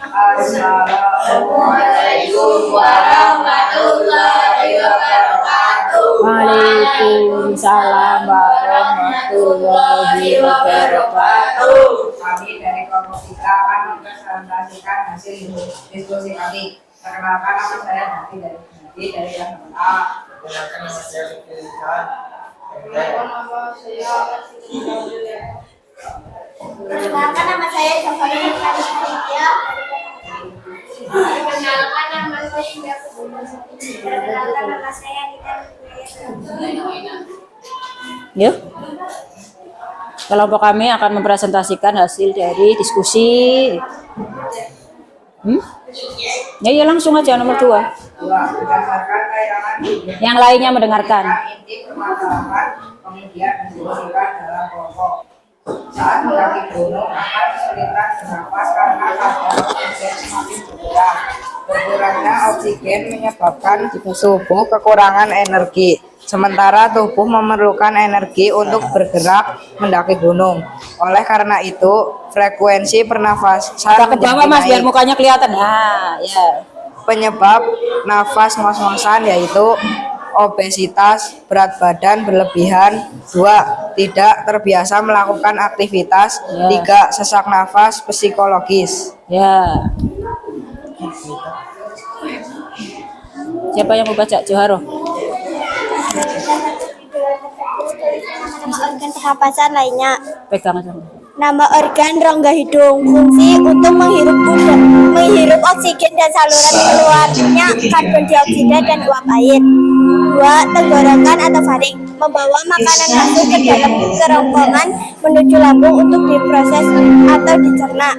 Assalamualaikum warahmatullahi wabarakatuh. Waalaikumsalam warahmatullahi wabarakatuh. Kami dari kelompok kita akan mempresentasikan hasil diskusi kami. Perkenalkan, nama saya Nanti dari kelas 6A. Perkenalkan nama saya Jafar Aditya. Perkenalkan nama saya Indah Putri. Perkenalkan nama saya Anita. Yuk. Kelompok kami akan mempresentasikan hasil dari diskusi. Ya langsung aja nomor 2. Berdasarkan tayangan Yang lainnya mendengarkan. inti permasalahan kemudian diskusikan dalam kelompok. Saat mendaki gunung akan kesulitan bernafas karena kadar oksigen semakin berkurang. Berkurangnya oksigen menyebabkan tubuh kekurangan energi, sementara tubuh memerlukan energi untuk bergerak mendaki gunung. Oleh karena itu, frekuensi pernafasan Agak ke bawah menjadi Mas biar naik. mukanya kelihatan. Nah, ya. Penyebab nafas ngos-ngosan yaitu obesitas, berat badan berlebihan, 2. Tidak terbiasa melakukan aktivitas, Ya. 3. Sesak nafas psikologis. Ya. Siapa yang mau baca? Joharo. pernapasan lainnya. Pegang aja. Nama organ rongga hidung, fungsi untuk menghirup oksigen dan saluran keluarnya karbon dioksida dan uap air. 2. Tenggorokan atau faring, membawa makanan masuk ke dalam kerongkongan menuju lambung untuk diproses atau dicerna.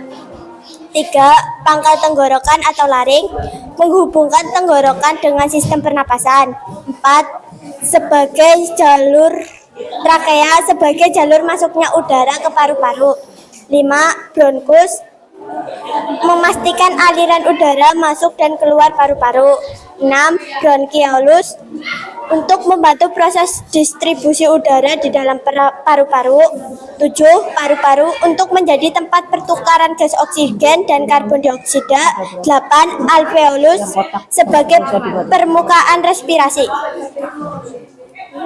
3. Pangkal tenggorokan atau laring, menghubungkan tenggorokan dengan sistem pernapasan. 4. Sebagai jalur trakea, sebagai jalur masuknya udara ke paru-paru. 5. Bronkus, memastikan aliran udara masuk dan keluar paru-paru. 6. Bronkiolus, untuk membantu proses distribusi udara di dalam paru-paru. 7. Paru-paru, untuk menjadi tempat pertukaran gas oksigen dan karbon dioksida. 8. Alveolus, sebagai permukaan respirasi.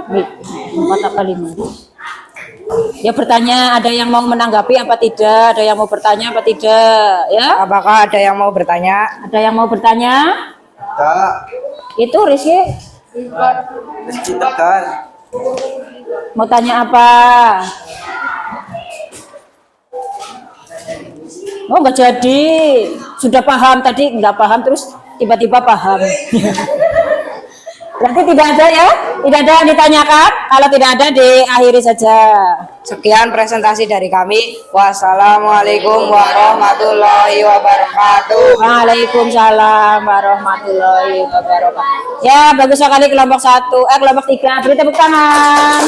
4 apa 5? Ya bertanya, ada yang mau menanggapi apa tidak? Ada yang mau bertanya apa tidak? Ya? Apakah ada yang mau bertanya? Ada yang mau bertanya? Itu Rizky Tegar. mau tanya apa? Oh nggak jadi, sudah paham tadi nggak paham terus tiba-tiba paham. Berarti tidak ada ya? Tidak ada yang ditanyakan? Kalau tidak ada diakhiri saja. Sekian presentasi dari kami. Wassalamualaikum warahmatullahi wabarakatuh. Waalaikumsalam warahmatullahi wabarakatuh. Ya, bagus sekali kelompok 1, kelompok 3. Beri tepuk tangan.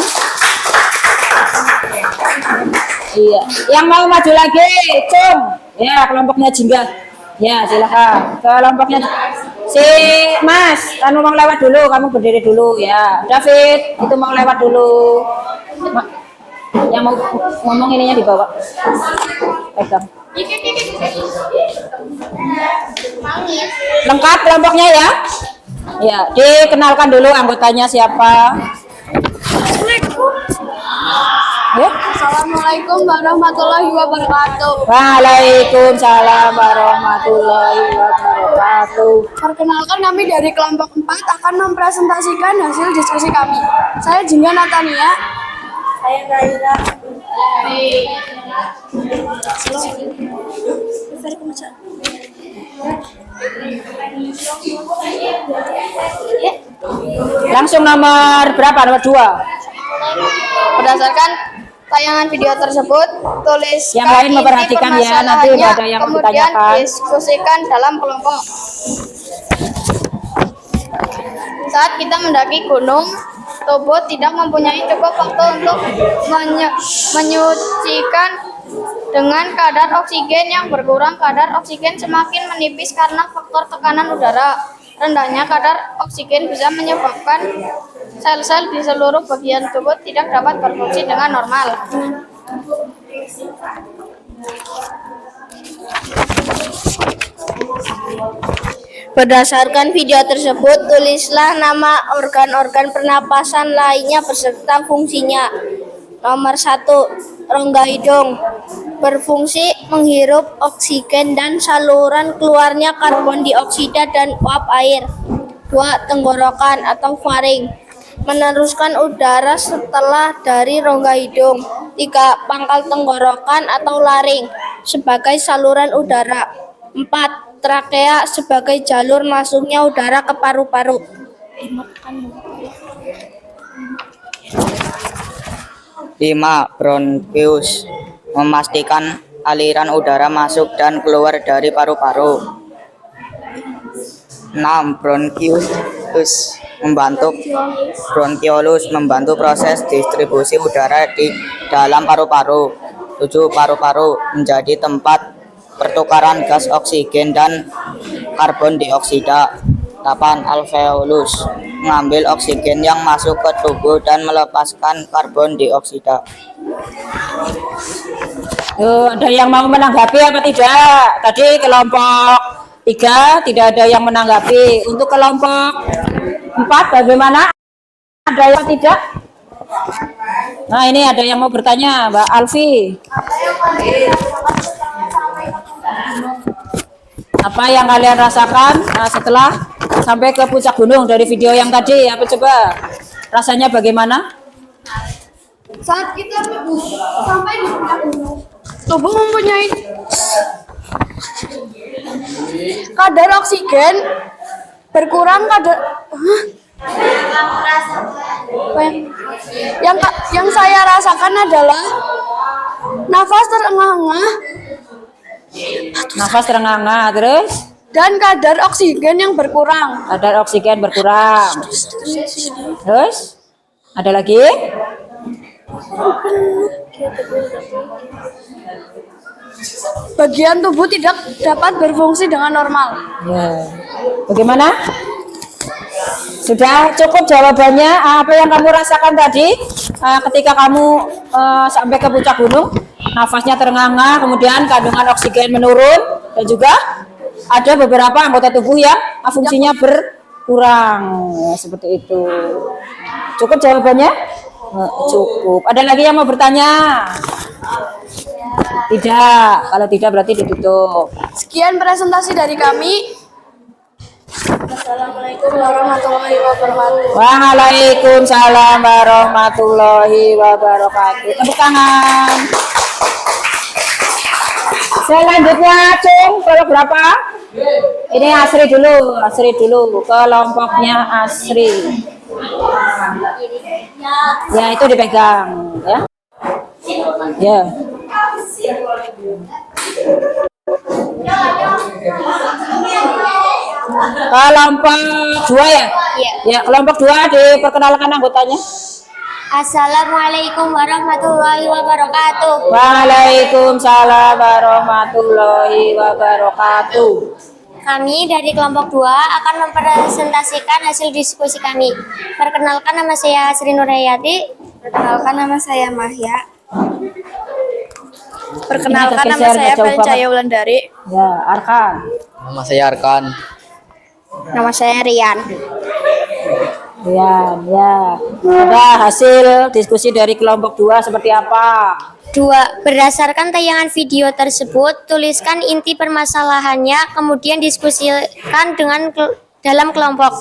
Iya, yang mau maju lagi, cung. Ya, kelompoknya Jingga. Ya, silakan. Kelompoknya si Mas, kamu mau lewat dulu, kamu berdiri dulu ya. David, itu mau lewat dulu. Yang mau ngomong ininya dibawa. Pegang. Lengkap kelompoknya ya? Ya, dikenalkan dulu anggotanya siapa? Ya? Assalamualaikum warahmatullahi wabarakatuh. Waalaikumsalam warahmatullahi wabarakatuh. Perkenalkan, kami dari kelompok 4 akan mempresentasikan hasil diskusi kami. Saya Jingga Natania. Saya Zaira. Langsung nomor berapa? Nomor 2. Berdasarkan tayangan video tersebut, tulis Yang lain memperhatikan ya, nanti nggak ada yang kemudian ditanyakan. diskusikan dalam kelompok. Saat kita mendaki gunung, tubuh tidak mempunyai cukup waktu untuk menyucikan dengan kadar oksigen yang berkurang. Kadar oksigen semakin menipis karena faktor tekanan udara. Rendahnya kadar oksigen bisa menyebabkan sel-sel di seluruh bagian tubuh tidak dapat berfungsi dengan normal. Berdasarkan video tersebut, tulislah nama organ-organ pernapasan lainnya beserta fungsinya. Nomor 1, rongga hidung, berfungsi menghirup oksigen dan saluran keluarnya karbon dioksida dan uap air. 2, tenggorokan atau faring, meneruskan udara setelah dari rongga hidung. 3, pangkal tenggorokan atau laring, sebagai saluran udara. 4, trakea, sebagai jalur masuknya udara ke paru-paru. 5. Bronkius, memastikan aliran udara masuk dan keluar dari paru-paru. 6. Bronkiolus, membantu proses distribusi udara di dalam paru-paru. 7. Paru-paru, menjadi tempat pertukaran gas oksigen dan karbon dioksida. 8. Alveolus, mengambil oksigen yang masuk ke tubuh dan melepaskan karbon dioksida. Ada yang mau menanggapi apa tidak? Tadi kelompok 3 tidak ada yang menanggapi. Untuk kelompok 4 bagaimana? Ada yang tidak? Nah ini ada yang mau bertanya, Mbak Alfi. Apa yang kalian rasakan setelah sampai ke puncak gunung dari video yang tadi? Apa coba rasanya bagaimana? Saat kita sampai di puncak gunung, tubuh mempunyai kadar oksigen berkurang yang saya rasakan adalah nafas terengah-engah terus dan kadar oksigen yang berkurang. Terus ada lagi? Bagian tubuh tidak dapat berfungsi dengan normal. Ya. Bagaimana? Sudah cukup jawabannya. Apa yang kamu rasakan tadi ketika kamu sampai ke puncak gunung? Nafasnya terengah-engah, kemudian kandungan oksigen menurun, dan juga ada beberapa anggota tubuh yang fungsinya berkurang. Seperti itu. Cukup jawabannya? Cukup. Ada lagi yang mau bertanya? Tidak. Kalau tidak berarti ditutup. Sekian presentasi dari kami. Assalamualaikum warahmatullahi wabarakatuh. Waalaikumsalam warahmatullahi wabarakatuh. Tepuk tangan. Selanjutnya, Cung, kelompok berapa? Ini Asri dulu. Kelompoknya Asri. Ya, itu dipegang, ya. Ya. Kelompok 2 ya? Iya. Ya, kelompok 2 diperkenalkan anggotanya. Assalamualaikum warahmatullahi wabarakatuh. Waalaikumsalam warahmatullahi wabarakatuh. Kami dari kelompok 2 akan mempresentasikan hasil diskusi kami. Perkenalkan, nama saya Sri Nurhayati. Perkenalkan, nama saya Mahya. Perkenalkan, nama saya Felicaya Wulandari. Ya, Arkan. Nama saya Arkan. Nama saya Rian. Ya. Ada hasil diskusi dari kelompok 2 seperti apa? 2. Berdasarkan tayangan video tersebut, tuliskan inti permasalahannya, kemudian diskusikan dalam kelompok.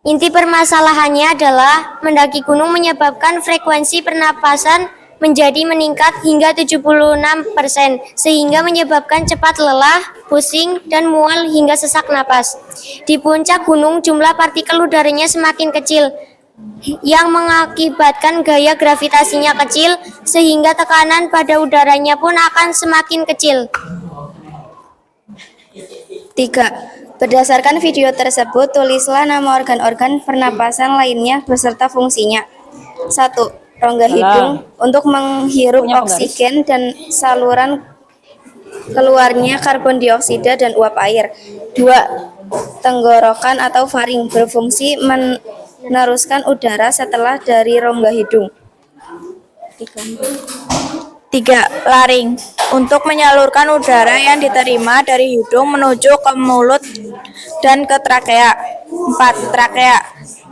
Inti permasalahannya adalah mendaki gunung menyebabkan frekuensi pernapasan menjadi meningkat hingga 76%, sehingga menyebabkan cepat lelah, pusing, dan mual hingga sesak napas. Di puncak gunung, jumlah partikel udaranya semakin kecil, yang mengakibatkan gaya gravitasinya kecil, sehingga tekanan pada udaranya pun akan semakin kecil. 3. Berdasarkan video tersebut, tulislah nama organ-organ pernapasan lainnya beserta fungsinya. 1. Rongga hidung untuk menghirup oksigen dan saluran keluarnya karbon dioksida dan uap air. 2. Tenggorokan atau faring berfungsi meneruskan udara setelah dari rongga hidung. 3. Laring untuk menyalurkan udara yang diterima dari hidung menuju ke mulut dan ke trakea. 4. Trakea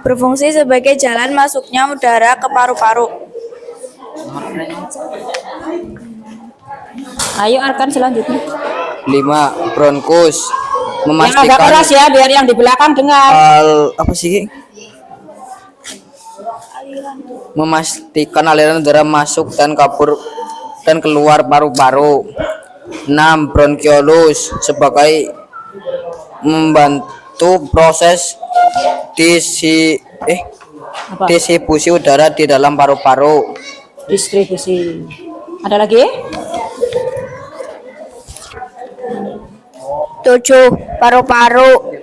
berfungsi sebagai jalan masuknya udara ke paru-paru. Ayo Arkan selanjutnya. 5. Bronkus Yang agak keras ya, biar yang di belakang dengar. Memastikan aliran udara masuk dan kabur dan keluar paru-paru. 6. Bronkiolus sebagai membantu proses distribusi udara di dalam paru-paru. Distribusi. Ada lagi? 7. Paru-paru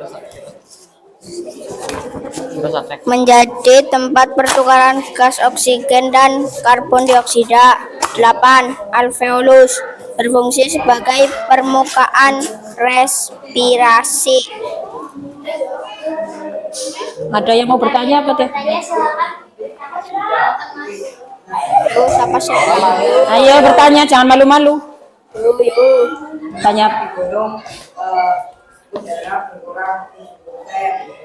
menjadi tempat pertukaran gas oksigen dan karbon dioksida. 8. Alveolus berfungsi sebagai permukaan respirasi. Ada yang mau bertanya apa teh? Siapa sih? Ayo bertanya, jangan malu-malu. Tanya.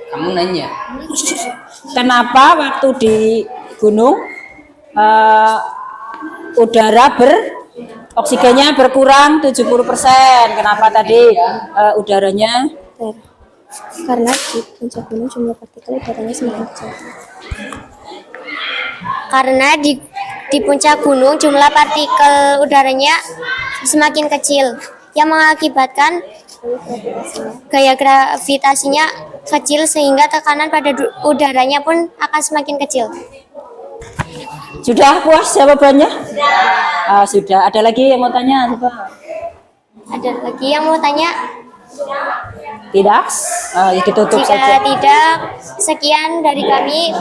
Kamu nanya. Kenapa waktu di gunung udara oksigennya berkurang 70%? Kenapa tadi udaranya? Karena di puncak gunung jumlah partikel udaranya semakin kecil. Karena di di puncak gunung jumlah partikel udaranya semakin kecil yang mengakibatkan gaya gravitasinya kecil sehingga tekanan pada udaranya pun akan semakin kecil. Sudah puas jawabannya? Sudah. Ada lagi yang mau tanya? Coba. Ada lagi yang mau tanya? Tidak? Ya ditutup Jika saja. tidak, sekian dari kami.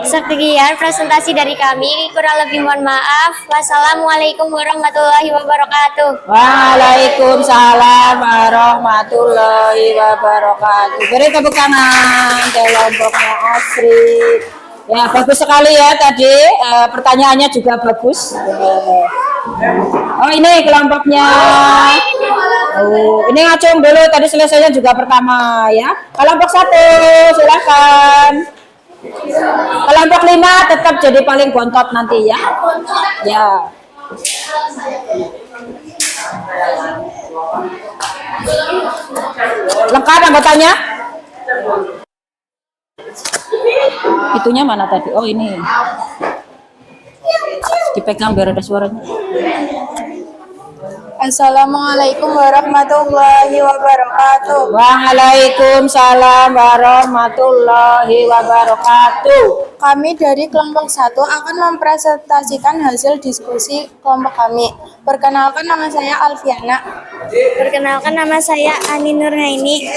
Sekian presentasi dari kami. Kurang lebih mohon maaf. Wassalamualaikum warahmatullahi wabarakatuh. Waalaikumsalam warahmatullahi wabarakatuh. Beri tepuk tangan kelompoknya Asri. Ya, bagus sekali ya tadi. Pertanyaannya juga bagus. Oh, ini kelompoknya. Oh, ini ngacung dulu. Tadi selesainya juga pertama ya. Kelompok 1, silakan. Kelompok 5 tetap jadi paling bontot nanti ya. Ya. Lengkap anggotanya? Itunya mana tadi? Oh, ini. Dipegang biar ada suaranya. Assalamualaikum warahmatullahi wabarakatuh. Waalaikumsalam warahmatullahi wabarakatuh. Kami dari kelompok 1 akan mempresentasikan hasil diskusi kelompok kami. Perkenalkan, nama saya Alfiana. Perkenalkan, nama saya Ani Nurhaini.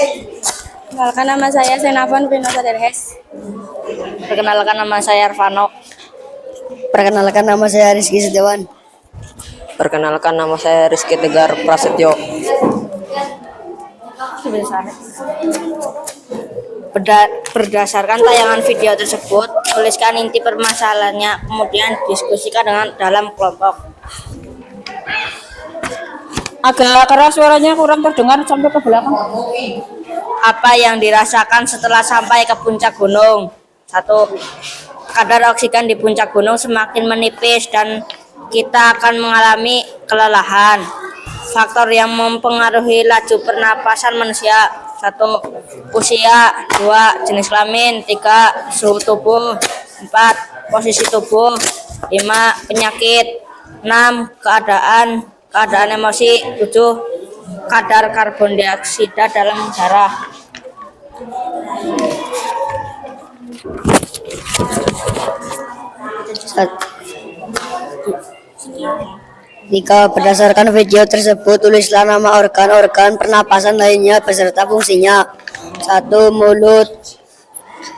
Perkenalkan, nama saya Senafon Pinota Derhes. Perkenalkan, nama saya Arvano. Perkenalkan, nama saya Rizky Setiawan. Perkenalkan, nama saya Rizky Tegar Prasetyo. Berdasarkan tayangan video tersebut, tuliskan inti permasalahannya, kemudian diskusikan dalam kelompok. Agak keras suaranya, kurang terdengar sampai ke belakang. Apa yang dirasakan setelah sampai ke puncak gunung? 1. Kadar oksigen di puncak gunung semakin menipis dan kita akan mengalami kelelahan. Faktor yang mempengaruhi laju pernapasan manusia: 1. Usia, 2. Jenis kelamin, 3. Suhu tubuh, 4. Posisi tubuh, 5. Penyakit, 6. Keadaan emosi, 7. Kadar karbon dioksida dalam darah. Jika berdasarkan video tersebut, tulislah nama organ-organ pernapasan lainnya beserta fungsinya. 1. Mulut.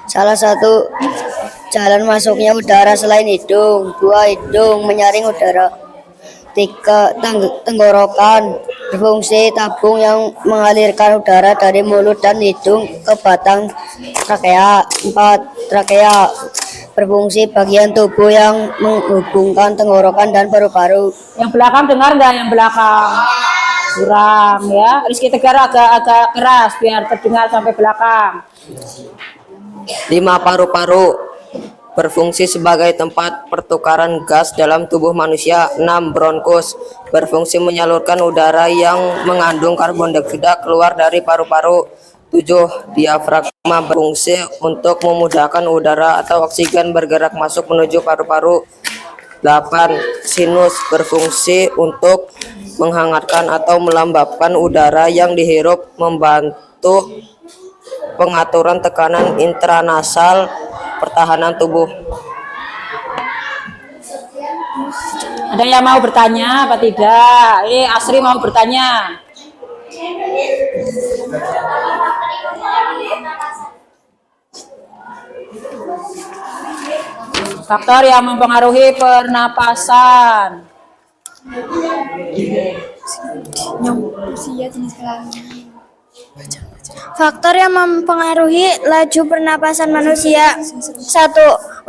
Salah satu jalan masuknya udara selain hidung. 2. Hidung menyaring udara. 3. Tenggorokan. Berfungsi tabung yang mengalirkan udara dari mulut dan hidung ke batang trakea. 4. Trakea. Berfungsi bagian tubuh yang menghubungkan tenggorokan dan paru-paru. Yang belakang dengar nggak? Yang belakang kurang ya. Rizky Tegar agak keras biar terdengar sampai belakang. 5. Paru-paru. Berfungsi sebagai tempat pertukaran gas dalam tubuh manusia. 6. Bronkus. Berfungsi menyalurkan udara yang mengandung karbon dioksida keluar dari paru-paru. 7. Diafragma. Berfungsi untuk memudahkan udara atau oksigen bergerak masuk menuju paru-paru. 8. Sinus. Berfungsi untuk menghangatkan atau melembabkan udara yang dihirup, membantu pengaturan tekanan intranasal pertahanan tubuh. Ada yang mau bertanya apa tidak? Asri mau bertanya. Faktor yang mempengaruhi pernapasan. Faktor yang mempengaruhi laju pernapasan manusia: 1.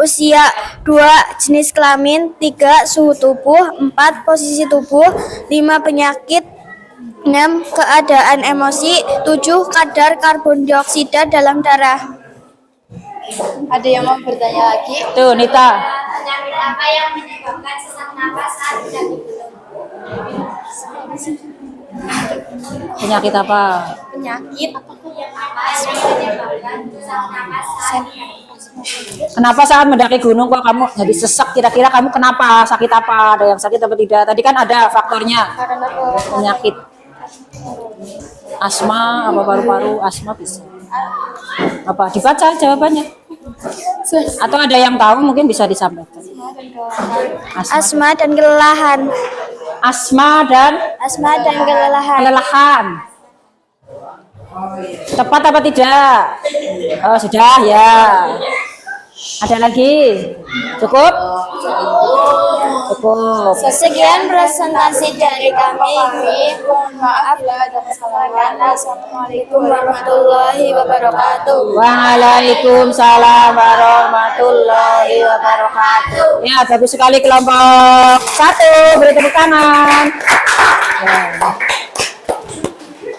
Usia, 2. Jenis kelamin, 3. Suhu tubuh, 4. Posisi tubuh, 5. Penyakit, 6. Keadaan emosi, 7. Kadar karbon dioksida dalam darah. Ada yang mau bertanya lagi? Tuh, Nita. Penyakit apa yang menyebabkan sesak napas saat mendaki gunung? Penyakit apa? Penyakit yang menyebabkan sesak napas saat mendaki gunung? Kenapa saat mendaki gunung kok kamu jadi sesak? Kira-kira kamu kenapa? Sakit apa? Ada yang sakit apa tidak? Tadi kan ada faktornya. Penyakit asma, apa paru-paru, asma bisa. Apa? Dibaca jawabannya. Atau ada yang tahu mungkin bisa disampaikan. Asma dan kelelahan. Asma dan Kelelahan. kelelahan. Tepat apa tidak? Oh, sudah ya. Ada lagi? Cukup? Cukup. Sekian presentasi dari kami. Mohon maaf bila ada kesalahan. Assalamualaikum warahmatullahi wabarakatuh. Waalaikumsalam warahmatullahi wabarakatuh. Ya, bagus sekali kelompok 1. Beri tepuk tangan. Ya.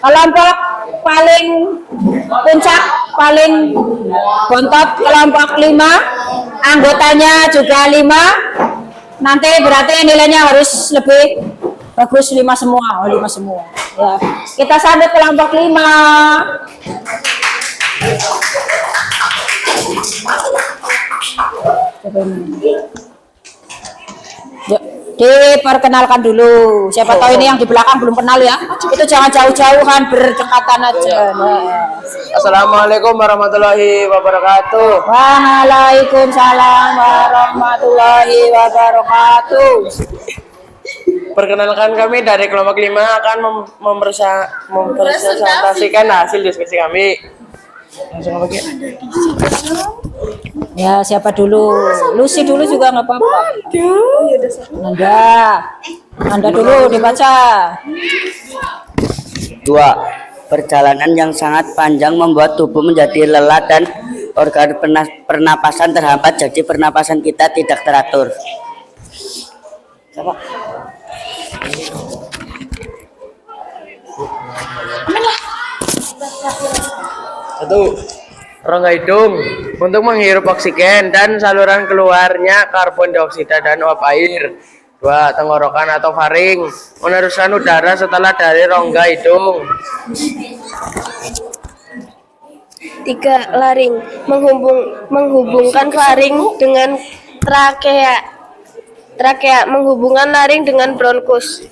Kelompok paling puncak, paling bontot kelompok 5, anggotanya juga 5. Nanti berarti nilainya harus lebih bagus 5 semua. Oh, 5 semua. Ya. Kita sambut kelompok 5. Yuk, diperkenalkan dulu. Siapa tahu ini yang di belakang belum kenal ya. Itu jangan jauh-jauhan, berdekatan aja. Nah. Assalamualaikum warahmatullahi wabarakatuh. Waalaikumsalam warahmatullahi wabarakatuh. Perkenalkan, kami dari kelompok 5 akan mempresentasikan hasil diskusi kami. Langsung apa gitu? Ya, siapa dulu? Lucy dulu juga nggak apa-apa. Anda dulu dibaca. 2. Perjalanan yang sangat panjang membuat tubuh menjadi lelah dan organ pernapasan terhambat, jadi pernapasan kita tidak teratur. Siapa? Satu, rongga hidung untuk menghirup oksigen dan saluran keluarnya karbon dioksida dan uap air. 2. Tenggorokan atau faring meneruskan udara setelah dari rongga hidung. 3. Laring menghubungkan faring dengan trakea. Trakea menghubungkan laring dengan bronkus.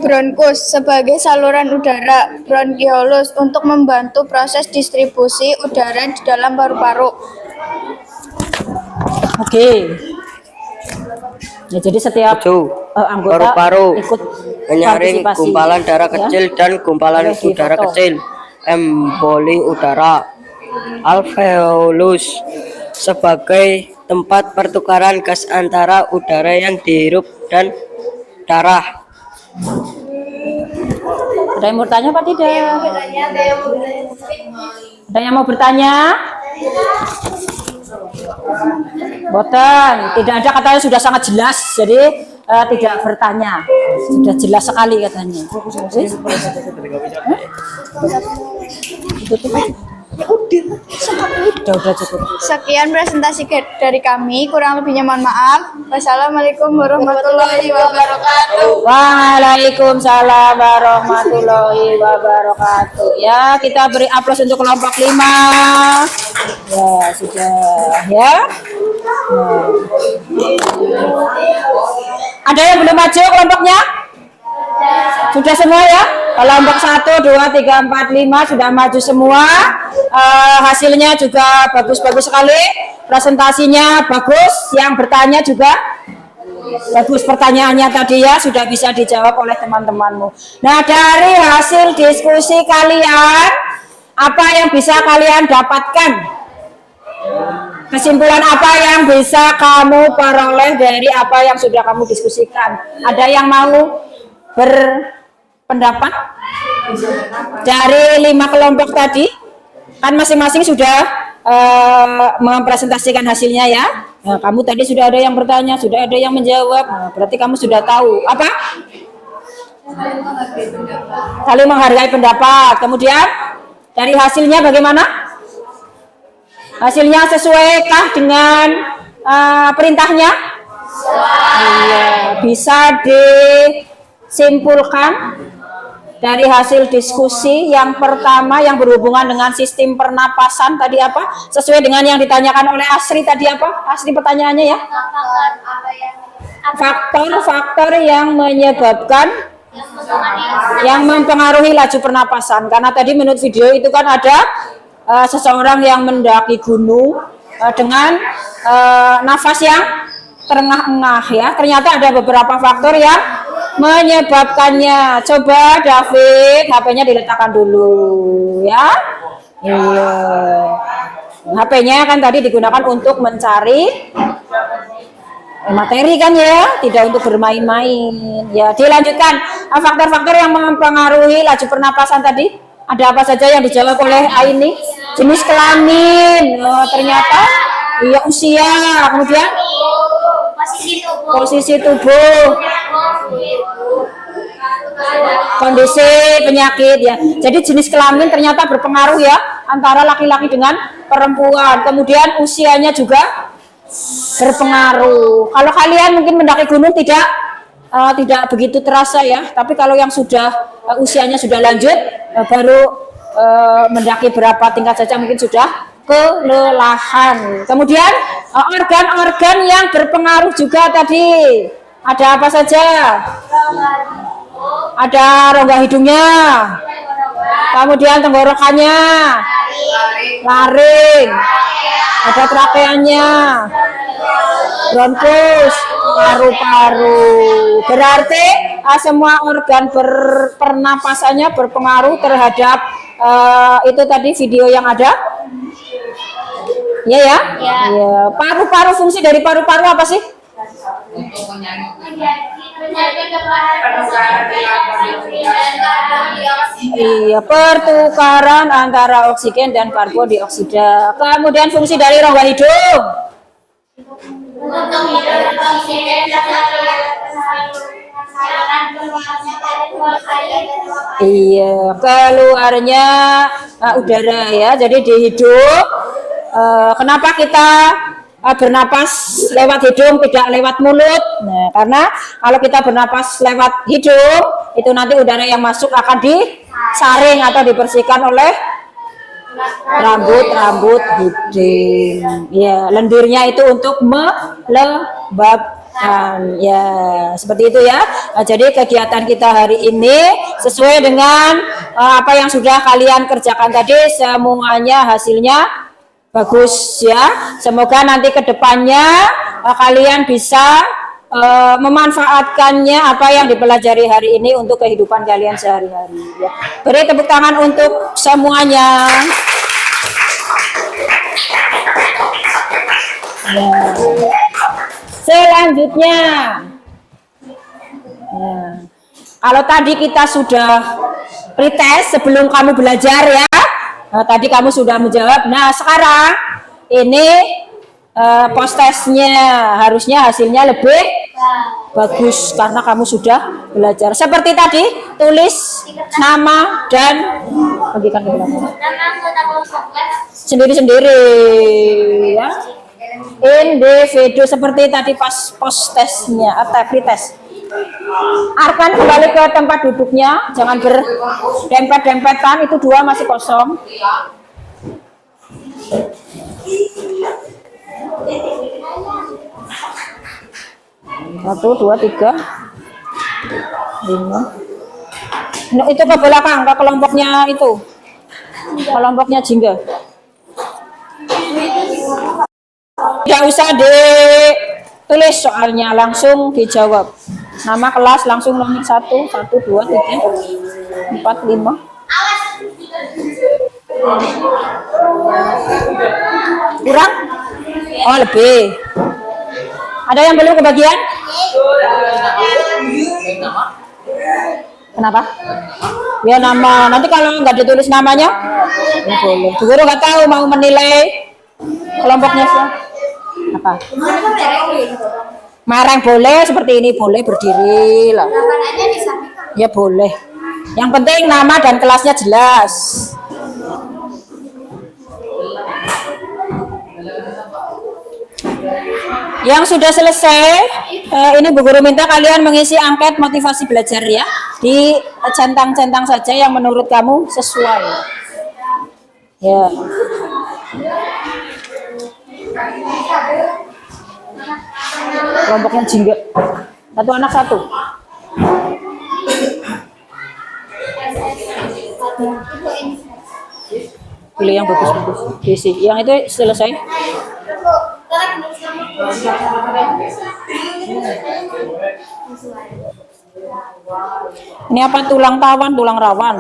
Bronkus sebagai saluran udara, bronkiolus untuk membantu proses distribusi udara di dalam paru-paru. Oke. Ya, jadi setiap anggota Paru-paru ikut menyaring partisipasi. gumpalan darah Ya. kecil dan gumpalan Boleh udara difoto. kecil. Emboli udara. Alveolus sebagai tempat pertukaran gas antara udara yang dihirup dan darah. Ada yang mau bertanya apa tidak? Ada yang mau bertanya? Boten, tidak ada, katanya sudah sangat jelas, jadi tidak bertanya, sudah jelas sekali katanya. Udah cukup. Sekian presentasi dari kami, kurang lebihnya mohon maaf. Wassalamualaikum warahmatullahi wabarakatuh. Waalaikumsalam warahmatullahi wabarakatuh. Ya, kita beri aplaus untuk kelompok 5. Ya, sudah ya. Nah. Ada yang belum maju kelompoknya? Sudah semua ya? Kelompok 1, 2, 3, 4, 5 sudah maju semua. Hasilnya juga bagus-bagus sekali. Presentasinya bagus. Yang bertanya juga bagus, pertanyaannya tadi ya sudah bisa dijawab oleh teman-temanmu. Nah, dari hasil diskusi kalian, apa yang bisa kalian dapatkan? Kesimpulan apa yang bisa kamu peroleh dari apa yang sudah kamu diskusikan? Ada yang mau berpendapat? Dari 5 kelompok tadi, kan masing-masing sudah mempresentasikan hasilnya ya. Nah, kamu tadi sudah ada yang bertanya, sudah ada yang menjawab. Nah, berarti kamu sudah tahu apa? Saling menghargai pendapat. Kemudian dari hasilnya bagaimana? Hasilnya sesuaikah dengan perintahnya? Iya, bisa disimpulkan dari hasil diskusi yang pertama yang berhubungan dengan sistem pernapasan tadi apa? Sesuai dengan yang ditanyakan oleh Asri tadi apa? Asri pertanyaannya ya? Faktor-faktor yang menyebabkan yang mempengaruhi laju pernapasan. Karena tadi menurut video itu kan ada seseorang yang mendaki gunung dengan nafas yang terengah-engah ya. Ternyata ada beberapa faktor yang menyebabkannya. Coba David, HP-nya diletakkan dulu ya. Iya. HP-nya kan tadi digunakan untuk mencari materi kan ya, tidak untuk bermain-main. Ya, dilanjutkan. Faktor-faktor yang mempengaruhi laju pernapasan tadi ada apa saja yang dijawab oleh Aini? Jenis kelamin, ternyata iya usia, kemudian posisi tubuh, kondisi penyakit ya. Jadi jenis kelamin ternyata berpengaruh ya antara laki-laki dengan perempuan. Kemudian usianya juga berpengaruh. Kalau kalian mungkin mendaki gunung tidak begitu terasa ya, tapi kalau yang sudah usianya sudah lanjut baru mendaki berapa tingkat saja mungkin sudah kelelahan. Kemudian organ-organ yang berpengaruh juga tadi ada apa saja? Ada rongga hidungnya, kemudian tenggorokannya, laring, ada trakeanya, bronkus, paru-paru. Berarti semua organ pernapasannya berpengaruh terhadap itu tadi video yang ada. Ya ya. Ya. Paru-paru, fungsi dari paru-paru apa sih? Iya, pertukaran antara oksigen dan karbon dioksida. Kemudian fungsi dari rongga hidung. Iya, keluarnya udara ya. Jadi di hidung. Kenapa kita bernapas lewat hidung tidak lewat mulut? Nah, karena kalau kita bernapas lewat hidung itu nanti udara yang masuk akan disaring atau dibersihkan oleh rambut hidung. Ya, lendirnya itu untuk melembabkan. Ya, seperti itu ya. Nah, jadi kegiatan kita hari ini sesuai dengan apa yang sudah kalian kerjakan tadi, semuanya hasilnya bagus ya. Semoga nanti ke depannya kalian bisa memanfaatkannya apa yang dipelajari hari ini untuk kehidupan kalian sehari-hari ya. Beri tepuk tangan untuk semuanya. Ya. Selanjutnya ya. Kalau tadi kita sudah pretest sebelum kamu belajar ya. Nah, tadi kamu sudah menjawab. Nah, sekarang ini post testnya harusnya hasilnya lebih bagus karena kamu sudah belajar. Seperti tadi, tulis nama dan bagikan ke belakang. Sendiri-sendiri ya. Individu seperti tadi pas post testnya atau pretest. Arkan kembali ke tempat duduknya, jangan berdempet-dempetan, itu dua masih kosong. Satu, dua, tiga, lima. Nah, itu ke belakang, ke kelompoknya itu, kelompoknya Jingga. Tidak usah ditulis soalnya, langsung dijawab. Nama kelas langsung nomor 1, 1, 2, 3, 4, 5. Kurang? Oh, lebih. Ada yang belum kebagian? Kenapa? Ya nama. Nanti kalau nggak ditulis namanya, ya boleh. Guru nggak tahu mau menilai kelompoknya sih. Apa? Marang boleh, seperti ini boleh berdiri lah. Ya boleh. Yang penting nama dan kelasnya jelas. Yang sudah selesai, ini Bu Guru minta kalian mengisi angket motivasi belajar ya. Dicentang-centang saja yang menurut kamu sesuai. Ya. Kelompoknya jingga. Satu anak satu. Pilih yang bagus-bagus. Isi. Yang itu selesai. Ini apa? Tulang tawan, tulang rawan.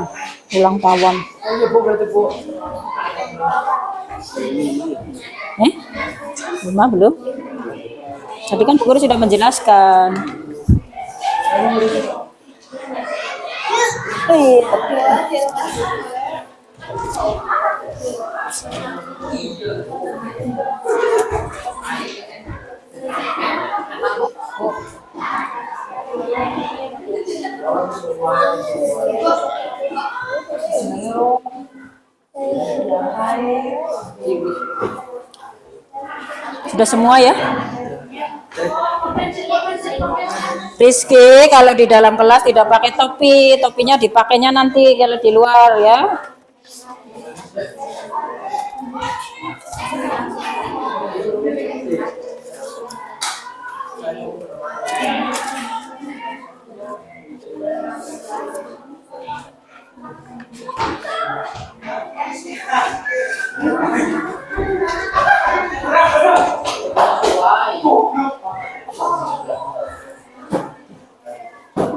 Tulang tawan. Belum? Tadi kan Bu Guru sudah menjelaskan. Sudah semua ya? Rizky, kalau di dalam kelas tidak pakai topi, topinya dipakainya nanti kalau di luar ya.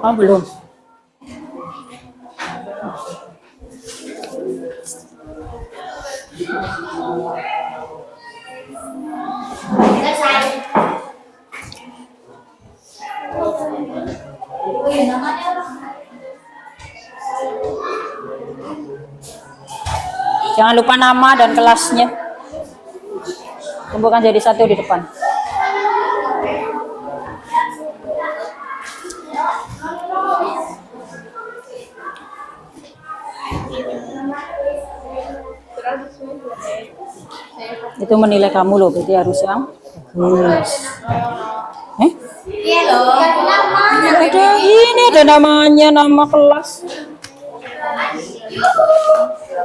Oh, belum. Jangan lupa nama dan kelasnya. Kumpulkan jadi satu di depan. Itu menilai kamu loh, berarti harus yang bagus. Ini ada namanya, nama kelas.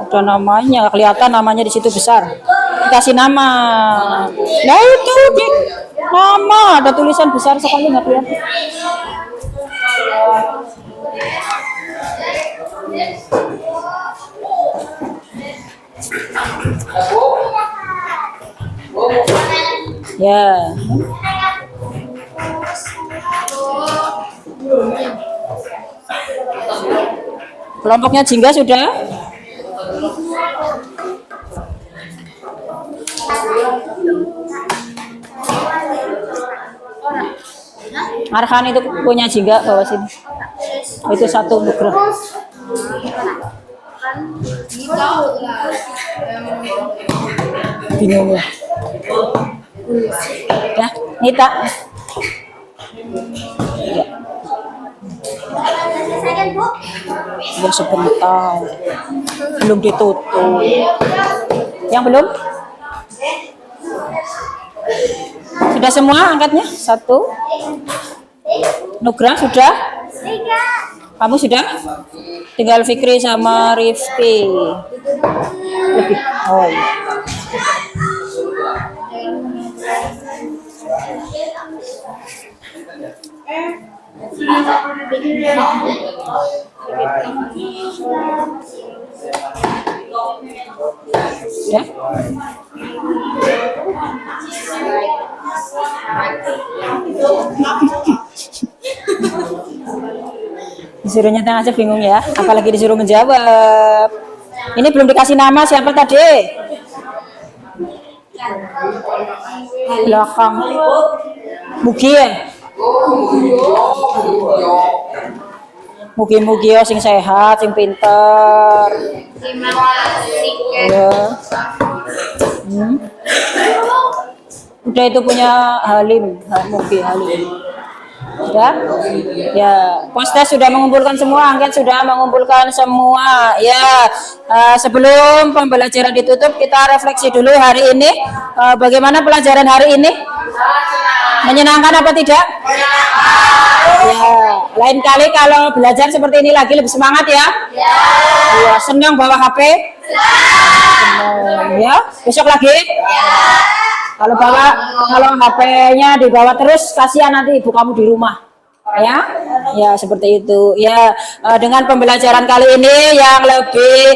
Ada namanya, kelihatan namanya di situ besar. Dikasih nama. Nah itu nama, ada tulisan besar sekali nggak kelihatan. Ya. Kelompoknya jingga sudah? Arhan itu punya jingga bawa sini. Itu satu nugrah. Bingung ya. Ya, Nita. Ya. Ya sebentar. Belum ditutup. Yang belum? Sudah semua angkatnya? Satu. Nugrah sudah? Kamu sudah? Tinggal Fikri sama Rifki. Lebih. Oh iya. Ya. Disuruh nyetel aja bingung ya, apalagi disuruh menjawab. Ini belum dikasih nama siapa tadi? Belakang. Mugi ya? Mugi-mugi ya sing sehat, sing pinter. Terima kasih. Ya. Udah itu punya Halim, Mugi Halim. Sudah? Ya, Postes sudah mengumpulkan semua, angket sudah mengumpulkan semua. Ya, sebelum pembelajaran ditutup, kita refleksi dulu hari ini. Bagaimana pelajaran hari ini? Menyenangkan apa tidak? Ya, Lain kali kalau belajar seperti ini lagi lebih semangat ya. Ya, senang bawa HP. Senang ya. Besok lagi. Kalau HP-nya dibawa terus, kasihan nanti ibu kamu di rumah. Ya seperti itu. Ya, dengan pembelajaran kali ini yang lebih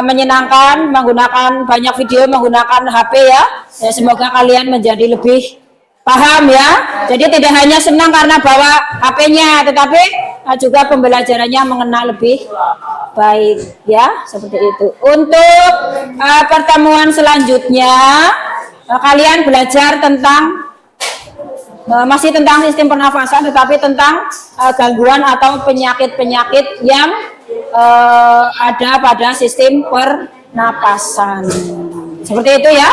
menyenangkan, menggunakan banyak video, menggunakan HP ya. Ya, semoga kalian menjadi lebih paham ya. Jadi tidak hanya senang karena bawa HP-nya, tetapi juga pembelajarannya mengenal lebih baik ya, seperti itu. Untuk pertemuan selanjutnya kalian belajar tentang masih tentang sistem pernafasan, tetapi tentang gangguan atau penyakit-penyakit yang ada pada sistem pernapasan. Seperti itu ya.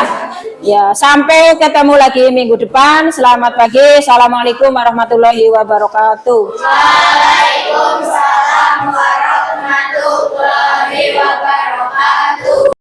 Ya, sampai ketemu lagi minggu depan. Selamat pagi. Assalamualaikum warahmatullahi wabarakatuh. Waalaikumsalam.